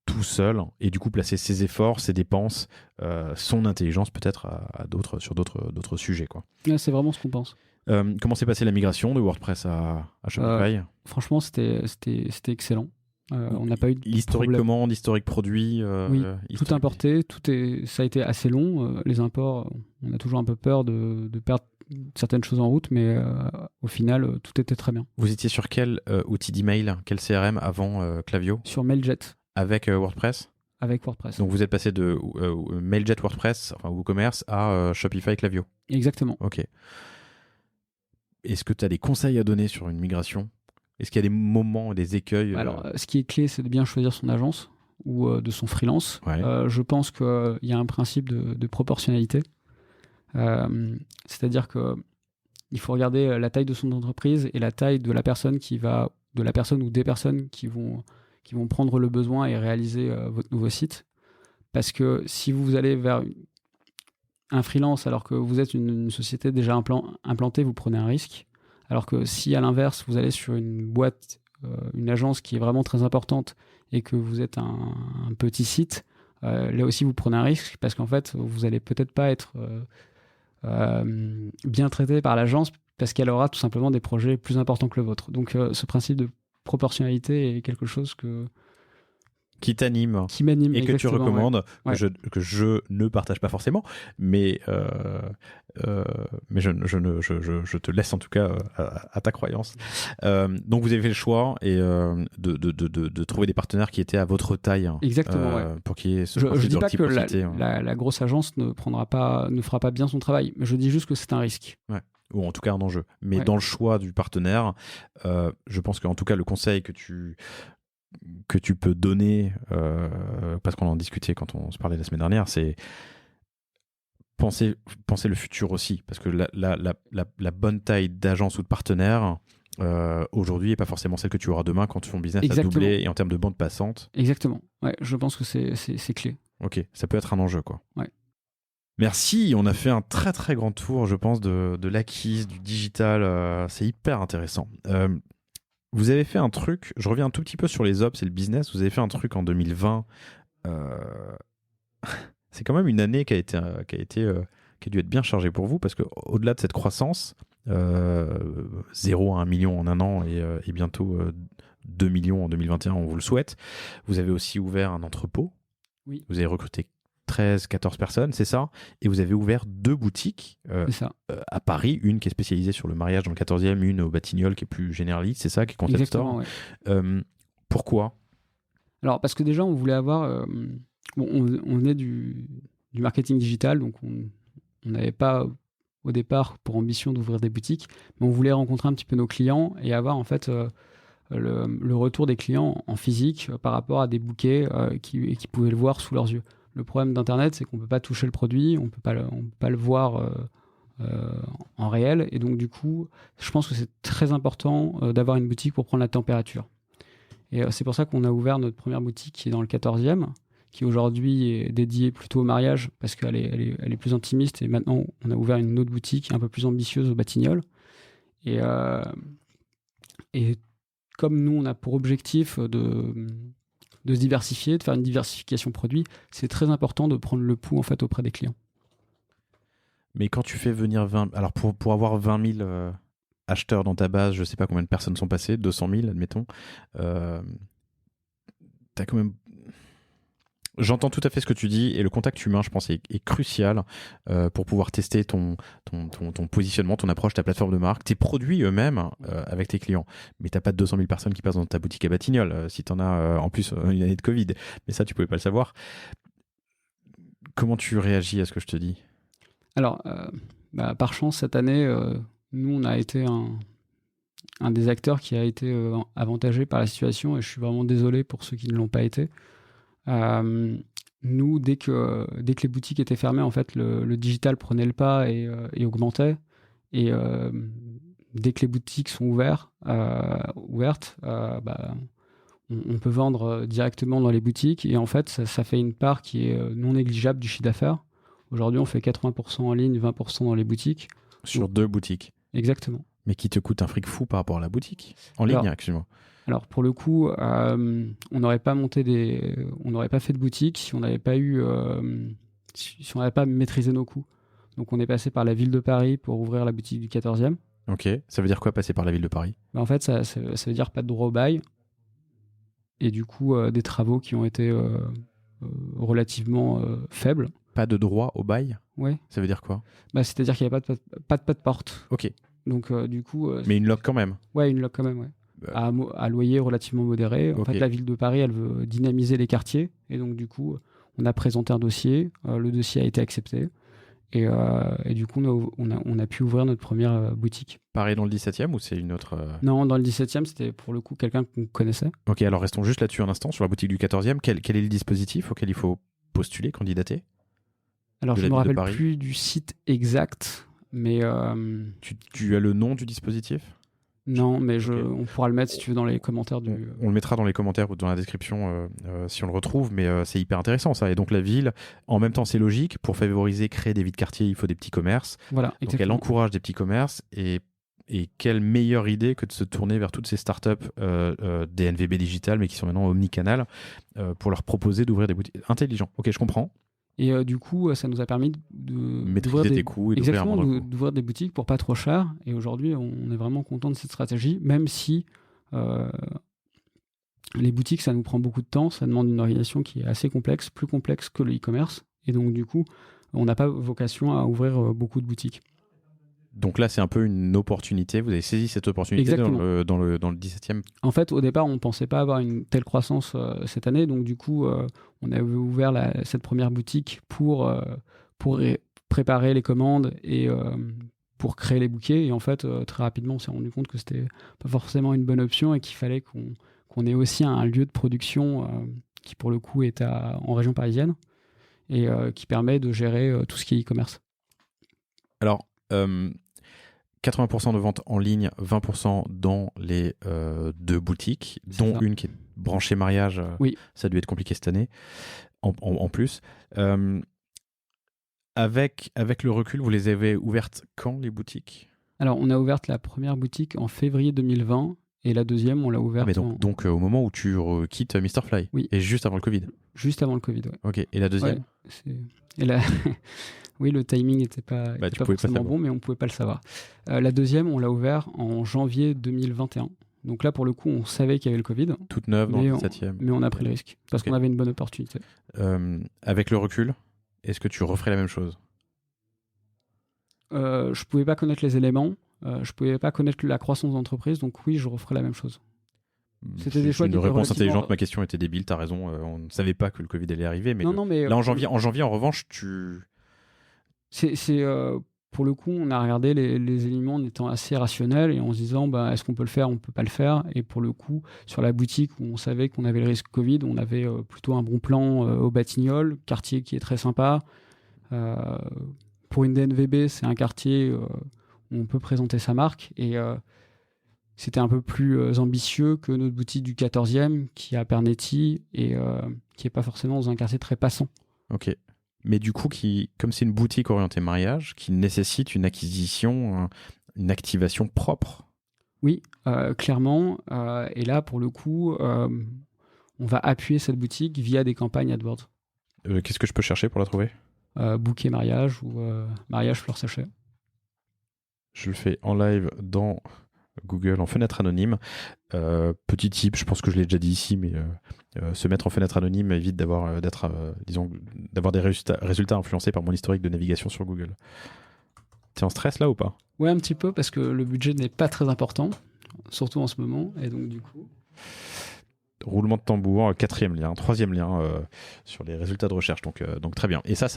tout seul, et du coup placer ses efforts, ses dépenses, son intelligence peut-être sur d'autres sujets, quoi. Ouais, c'est vraiment ce qu'on pense. Comment s'est passée la migration de WordPress à Shopify? Franchement, c'était excellent. On n'a pas eu de l'historique problème. commande, historique produit. Oui, tout importé, ça a été assez long. Les imports, on a toujours un peu peur de perdre certaines choses en route, mais au final, tout était très bien. Vous étiez sur quel outil d'email, quel CRM avant Klaviyo? Sur Mailjet. Avec WordPress? Avec WordPress. Donc vous êtes passé de Mailjet WordPress, enfin WooCommerce, à Shopify Klaviyo? Exactement. Ok. Est-ce que tu as des conseils à donner sur une migration? Est-ce qu'il y a des moments, des écueils? Alors, ce qui est clé, c'est de bien choisir son agence ou de son freelance. Ouais. Je pense qu'il y a un principe de proportionnalité. C'est-à-dire qu'il faut regarder la taille de son entreprise et la taille de la personne ou des personnes qui vont prendre le besoin et réaliser votre nouveau site. Parce que si vous allez vers un freelance alors que vous êtes une société déjà implantée, vous prenez un risque. Alors que si à l'inverse, vous allez sur une boîte, une agence qui est vraiment très importante et que vous êtes un petit site, là aussi vous prenez un risque parce qu'en fait, vous n'allez peut-être pas être bien traité par l'agence parce qu'elle aura tout simplement des projets plus importants que le vôtre. Donc ce principe de proportionnalité est quelque chose qui t'anime, qui m'anime et que tu recommandes, ouais. que je ne partage pas forcément, mais je te laisse en tout cas à ta croyance. Donc vous avez fait le choix de trouver des partenaires qui étaient à votre taille. Exactement. Ouais. Pour qu'il y ait ce je dis pas que la grosse agence ne fera pas bien son travail, mais je dis juste que c'est un risque. Ouais. Ou en tout cas un enjeu. Mais dans le choix du partenaire, je pense qu'en tout cas le conseil que tu peux donner, parce qu'on en discutait quand on se parlait la semaine dernière, c'est penser le futur aussi, parce que la bonne taille d'agence ou de partenaire aujourd'hui n'est pas forcément celle que tu auras demain quand ton business a doublé et en termes de bande passante. Exactement. Ouais, je pense que c'est clé. Ok, ça peut être un enjeu, quoi. Ouais. Merci, on a fait un très très grand tour, je pense, de l'acquise, du digital. C'est hyper intéressant. Vous avez fait un truc, je reviens un tout petit peu sur les ops et le business, vous avez fait un truc en 2020. C'est quand même une année qui a dû être bien chargée pour vous, parce qu'au-delà de cette croissance, 0 à 1 million en un an et bientôt 2 millions en 2021, on vous le souhaite, vous avez aussi ouvert un entrepôt. Oui. Vous avez recruté 13-14 personnes, c'est ça? Et vous avez ouvert 2 boutiques à Paris, une qui est spécialisée sur le mariage dans le 14e, une au Batignolles qui est plus généraliste, c'est ça, qui est Concept Store. Ouais. Pourquoi? Alors, parce que déjà, on voulait avoir... on venait du marketing digital, donc on n'avait pas au départ pour ambition d'ouvrir des boutiques, mais on voulait rencontrer un petit peu nos clients et avoir en fait le retour des clients en physique par rapport à des bouquets qui pouvaient le voir sous leurs yeux. Le problème d'Internet, c'est qu'on ne peut pas toucher le produit, on ne peut pas le voir en réel. Et donc, du coup, je pense que c'est très important d'avoir une boutique pour prendre la température. Et c'est pour ça qu'on a ouvert notre première boutique qui est dans le 14e, qui aujourd'hui est dédiée plutôt au mariage parce qu'elle est plus intimiste. Et maintenant, on a ouvert une autre boutique un peu plus ambitieuse au Batignolles. Et comme nous, on a pour objectif de se diversifier, de faire une diversification produit, c'est très important de prendre le pouls en fait auprès des clients. Mais quand tu fais venir 20... Alors pour avoir 20 000 acheteurs dans ta base, je ne sais pas combien de personnes sont passées, 200 000 admettons, t'as quand même... J'entends tout à fait ce que tu dis et le contact humain, je pense, est crucial pour pouvoir tester ton positionnement, ton approche, ta plateforme de marque, tes produits eux-mêmes avec tes clients. Mais tu n'as pas de 200 000 personnes qui passent dans ta boutique à Batignolles si tu en as en plus une année de Covid. Mais ça, tu ne pouvais pas le savoir. Comment tu réagis à ce que je te dis? Alors, par chance, cette année, nous, on a été un des acteurs qui a été avantagé par la situation, et je suis vraiment désolé pour ceux qui ne l'ont pas été. Nous, dès que les boutiques étaient fermées, en fait, le digital prenait le pas et augmentait. Et dès que les boutiques sont ouvertes, on peut vendre directement dans les boutiques. Et en fait, ça fait une part qui est non négligeable du chiffre d'affaires. Aujourd'hui, on fait 80% en ligne, 20% dans les boutiques. Sur 2 boutiques. Exactement. Mais qui te coûte un fric fou par rapport à la boutique. En ligne, excuse-moi. Alors pour le coup, on n'aurait pas fait de boutique si on n'avait pas si on n'avait pas maîtrisé nos coûts. Donc on est passé par la ville de Paris pour ouvrir la boutique du 14e. Ok, ça veut dire quoi passer par la ville de Paris? En fait, ça veut dire pas de droit au bail, et du coup des travaux qui ont été relativement faibles. Pas de droit au bail? Ouais. Ça veut dire quoi? C'est-à-dire qu'il n'y avait pas de porte. Ok. Donc du coup... Mais une loc quand même? Ouais, une loc quand même, ouais. À loyer relativement modéré. En fait, la ville de Paris, elle veut dynamiser les quartiers. Et donc, du coup, on a présenté un dossier. Le dossier a été accepté. Et du coup, on a pu ouvrir notre première boutique. Pareil dans le 17e ou c'est une autre... Non, dans le 17e, c'était pour le coup quelqu'un qu'on connaissait. Ok, alors restons juste là-dessus un instant. Sur la boutique du 14e, quel est le dispositif auquel il faut postuler, candidater? Alors, je ne me rappelle plus du site exact, mais... Tu as le nom du dispositif? Non, mais on pourra le mettre si tu veux dans les commentaires. On le mettra dans les commentaires ou dans la description si on le retrouve, mais c'est hyper intéressant ça. Et donc la ville, en même temps c'est logique, pour favoriser, créer des vies de quartier, il faut des petits commerces. Voilà, donc elle encourage des petits commerces et quelle meilleure idée que de se tourner vers toutes ces startups des NVB digital, mais qui sont maintenant omnicanal, pour leur proposer d'ouvrir des boutiques. Intelligent, ok, je comprends. Et du coup, ça nous a permis de maîtriser tes coûts et d'ouvrir des boutiques pour pas trop cher. Et aujourd'hui, on est vraiment content de cette stratégie, même si les boutiques, ça nous prend beaucoup de temps, ça demande une organisation qui est assez complexe, plus complexe que le e-commerce. Et donc, du coup, on n'a pas vocation à ouvrir beaucoup de boutiques. Donc là, c'est un peu une opportunité. Vous avez saisi cette opportunité dans le 17e. En fait, au départ, on ne pensait pas avoir une telle croissance cette année. Donc, du coup, on avait ouvert cette première boutique pour préparer les commandes et pour créer les bouquets. Et en fait, très rapidement, on s'est rendu compte que ce n'était pas forcément une bonne option et qu'il fallait qu'on ait aussi un lieu de production qui, pour le coup, est en région parisienne et qui permet de gérer tout ce qui est e-commerce. Alors, 80% de ventes en ligne, 20% dans les 2 boutiques, dont une qui est branchée mariage. Oui. Ça a dû être compliqué cette année, en plus. Avec le recul, vous les avez ouvertes quand, les boutiques? Alors, on a ouvert la première boutique en février 2020 et la deuxième, on l'a ouverte donc au moment où tu quittes Mr Fly. Oui. Et juste avant le Covid. Juste avant le Covid, oui. Ok, et la deuxième? Oui, le timing n'était pas forcément bon, mais on ne pouvait pas le savoir. La deuxième, on l'a ouvert en janvier 2021. Donc là, pour le coup, on savait qu'il y avait le Covid. Toute neuve dans le 17e. Mais on a pris le risque, parce qu'on avait une bonne opportunité. Avec le recul, est-ce que tu referais la même chose? Je ne pouvais pas connaître les éléments, je ne pouvais pas connaître la croissance d'entreprise, donc oui, je referais la même chose. C'était des choix une réponse intelligente. Ma question était débile, t'as raison. On ne savait pas que le Covid allait arriver, mais là en janvier, en revanche, pour le coup, on a regardé les éléments en étant assez rationnels et en se disant est-ce qu'on peut le faire, on ne peut pas le faire. Et pour le coup, sur la boutique où on savait qu'on avait le risque Covid, on avait plutôt un bon plan au Batignolles, quartier qui est très sympa. Pour une DNVB, c'est un quartier où on peut présenter sa marque et c'était un peu plus ambitieux que notre boutique du 14e qui est à Pernetti et qui n'est pas forcément dans un quartier très passant. Ok. Mais du coup, comme c'est une boutique orientée mariage, qui nécessite une acquisition, une activation propre. Oui, clairement. Et là, pour le coup, on va appuyer cette boutique via des campagnes AdWords. Qu'est-ce que je peux chercher pour la trouver? Bouquet mariage ou mariage fleur sachet. Je le fais en live dans Google en fenêtre anonyme. Petit tip, je pense que je l'ai déjà dit ici, mais se mettre en fenêtre anonyme évite d'avoir des résultats influencés par mon historique de navigation sur Google. T'es en stress là ou pas? Ouais, un petit peu, parce que le budget n'est pas très important, surtout en ce moment, et donc du coup... roulement de tambour, 4e lien, 3e lien sur les résultats de recherche. Donc très bien. Et ça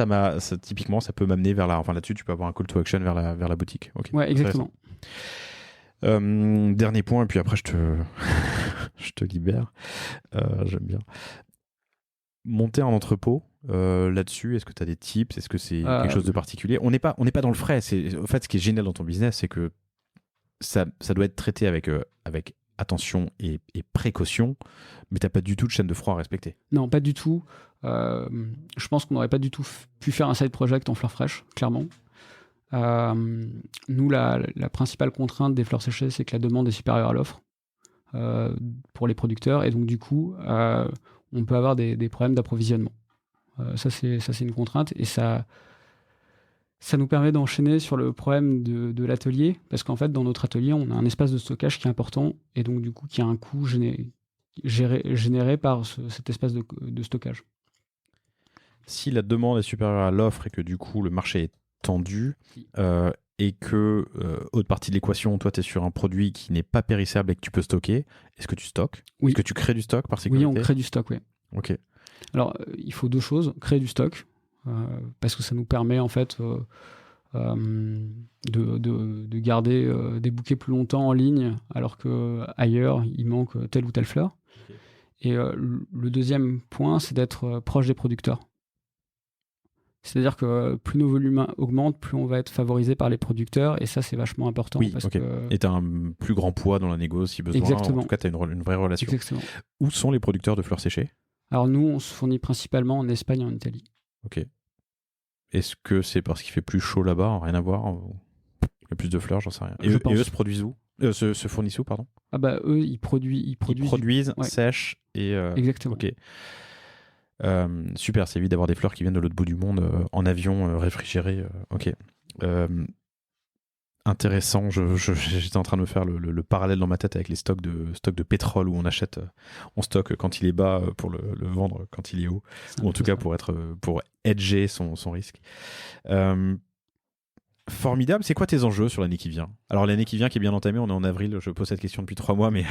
typiquement, ça peut m'amener vers là-dessus, tu peux avoir un call to action vers la boutique. Okay. Ouais, exactement. Dernier point, et puis après je te libère. J'aime bien. Monter un entrepôt là-dessus, est-ce que tu as des tips? Est-ce que c'est quelque chose de particulier? On n'est pas dans le frais. En fait, ce qui est génial dans ton business, c'est que ça doit être traité avec attention et précaution, mais tu n'as pas du tout de chaîne de froid à respecter. Non, pas du tout. Je pense qu'on n'aurait pas du tout pu faire un side project en fleurs fraîches, clairement. Nous, la principale contrainte des fleurs séchées, c'est que la demande est supérieure à l'offre pour les producteurs, et donc du coup, on peut avoir des problèmes d'approvisionnement. Ça, c'est une contrainte, et ça nous permet d'enchaîner sur le problème de l'atelier, parce qu'en fait, dans notre atelier, on a un espace de stockage qui est important, et donc du coup, qui a un coût généré par cet espace de stockage. Si la demande est supérieure à l'offre et que du coup, le marché est tendu, et que, autre partie de l'équation, toi, tu es sur un produit qui n'est pas périssable et que tu peux stocker, est-ce que tu stockes? Oui. Est-ce que tu crées du stock par sécurité? Oui, on crée du stock, oui. Ok. Alors, il faut deux choses. Créer du stock, parce que ça nous permet, en fait, de garder des bouquets plus longtemps en ligne, alors qu'ailleurs, il manque telle ou telle fleur. Okay. Et le deuxième point, c'est d'être proche des producteurs. C'est-à-dire que plus nos volumes augmentent, plus on va être favorisé par les producteurs, et ça, c'est vachement important. Oui, parce et tu as un plus grand poids dans la négo si besoin. Exactement. En tout cas, tu as une vraie relation. Exactement. Où sont les producteurs de fleurs séchées? Alors nous, on se fournit principalement en Espagne et en Italie. Ok. Est-ce que c'est parce qu'il fait plus chaud là-bas? Rien à voir? Il y a plus de fleurs, j'en sais rien. Et eux se produisent où? Se fournissent où, pardon? Ah bah eux, ils produisent, ouais. Sèchent et... Exactement. Ok. Super, c'est évident d'avoir des fleurs qui viennent de l'autre bout du monde en avion réfrigéré. Ok. Intéressant. J'étais en train de me faire le parallèle dans ma tête avec les stocks de pétrole où on stocke quand il est bas pour le vendre quand il est haut, ou en tout cas pour hedger son risque. Formidable. C'est quoi tes enjeux sur l'année qui vient? Alors l'année qui vient qui est bien entamée, on est en avril. Je pose cette question depuis 3 mois, mais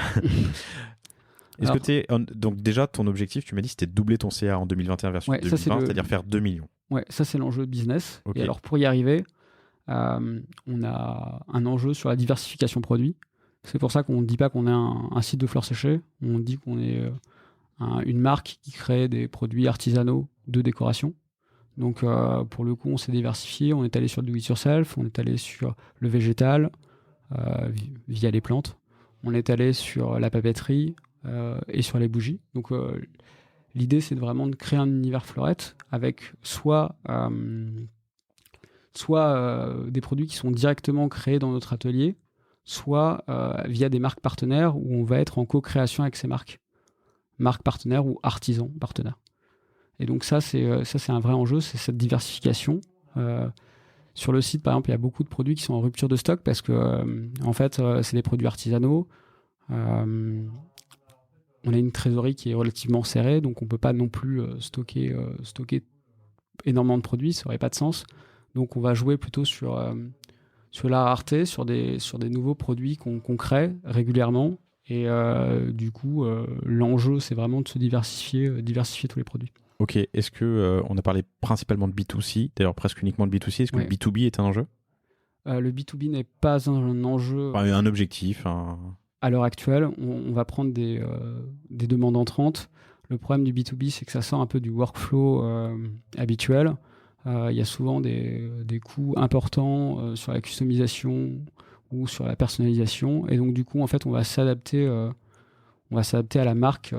est-ce que donc déjà ton objectif, tu m'as dit, c'était de doubler ton CA en 2021 versus 2020, c'est-à-dire faire 2 millions. Ouais, ça c'est l'enjeu de business. Okay. Et alors pour y arriver, on a un enjeu sur la diversification produit. C'est pour ça qu'on ne dit pas qu'on est un site de fleurs séchées. On dit qu'on est une marque qui crée des produits artisanaux de décoration. Donc pour le coup, on s'est diversifié. On est allé sur du do-it-yourself, on est allé sur le végétal via les plantes. On est allé sur la papeterie et sur les bougies. Donc l'idée, c'est vraiment de créer un univers fleurette avec soit des produits qui sont directement créés dans notre atelier, soit via des marques partenaires où on va être en co-création avec ces marques partenaires ou artisans partenaires. Et donc ça c'est un vrai enjeu, c'est cette diversification. Sur le site, par exemple, il y a beaucoup de produits qui sont en rupture de stock parce que en fait, c'est des produits artisanaux. On a une trésorerie qui est relativement serrée, donc on ne peut pas non plus stocker énormément de produits, ça n'aurait pas de sens. Donc on va jouer plutôt sur la rareté, sur des nouveaux produits qu'on crée régulièrement. Et du coup, l'enjeu, c'est vraiment de se diversifier tous les produits. Ok, est-ce que on a parlé principalement de B2C, d'ailleurs presque uniquement de B2C, est-ce que le B2B est un enjeu? Le B2B n'est pas un enjeu. Un objectif. À l'heure actuelle, on va prendre des demandes entrantes. Le problème du B2B, c'est que ça sort un peu du workflow habituel. Il y a souvent des coûts importants sur la customisation ou sur la personnalisation. Et donc, du coup, en fait, on va s'adapter à la marque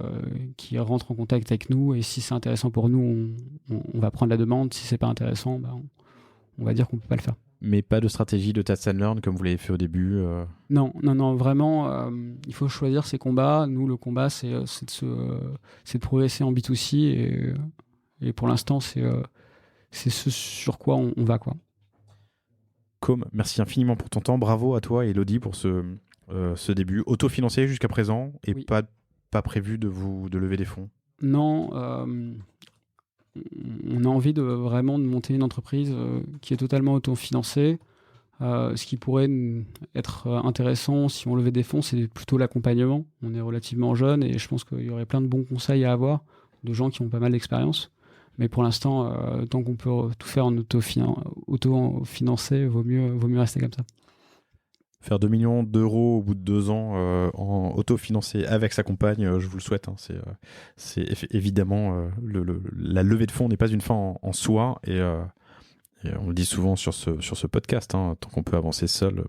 qui rentre en contact avec nous. Et si c'est intéressant pour nous, on va prendre la demande. Si c'est pas intéressant, on va dire qu'on peut pas le faire. Mais pas de stratégie de test and learn comme vous l'avez fait au début Non, vraiment, il faut choisir ses combats. Nous, le combat, c'est de progresser en B2C et pour l'instant, c'est ce sur quoi on va, quoi. Merci infiniment pour ton temps. Bravo à toi et Elodie pour ce début. Autofinancé jusqu'à présent et oui. Pas prévu de lever des fonds? Non, on a envie vraiment de monter une entreprise qui est totalement autofinancée. Ce qui pourrait être intéressant si on levait des fonds, c'est plutôt l'accompagnement. On est relativement jeune et je pense qu'il y aurait plein de bons conseils à avoir de gens qui ont pas mal d'expérience. Mais pour l'instant, tant qu'on peut tout faire en auto-financé, vaut mieux rester comme ça. Faire 2 millions d'euros au bout de 2 ans en autofinancé avec sa compagne, je vous le souhaite. Hein. C'est évidemment, la levée de fonds n'est pas une fin en soi. Et on le dit souvent sur ce podcast, hein, tant qu'on peut avancer seul,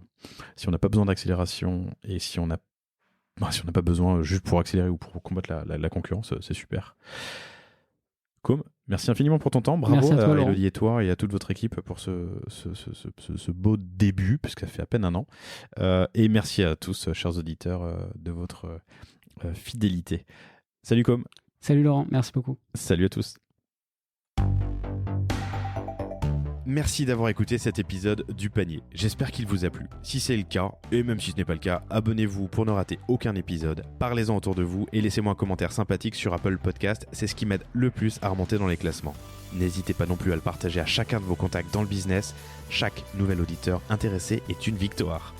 si on n'a pas besoin d'accélération et si on n'a pas besoin juste pour accélérer ou pour combattre la concurrence, c'est super. Com, merci infiniment pour ton temps. Bravo à Elodie et toi et à toute votre équipe pour ce beau début, puisque ça fait à peine 1 an. Et merci à tous, chers auditeurs, de votre fidélité. Salut Com. Salut Laurent, merci beaucoup. Salut à tous. Merci d'avoir écouté cet épisode du panier. J'espère qu'il vous a plu. Si c'est le cas, et même si ce n'est pas le cas, abonnez-vous pour ne rater aucun épisode, parlez-en autour de vous et laissez-moi un commentaire sympathique sur Apple Podcast, c'est ce qui m'aide le plus à remonter dans les classements. N'hésitez pas non plus à le partager à chacun de vos contacts dans le business. Chaque nouvel auditeur intéressé est une victoire.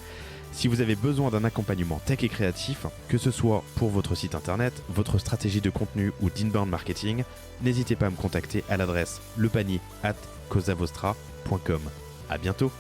Si vous avez besoin d'un accompagnement tech et créatif, que ce soit pour votre site internet, votre stratégie de contenu ou d'inbound marketing, n'hésitez pas à me contacter à l'adresse lepanier@causavostra.com. À bientôt.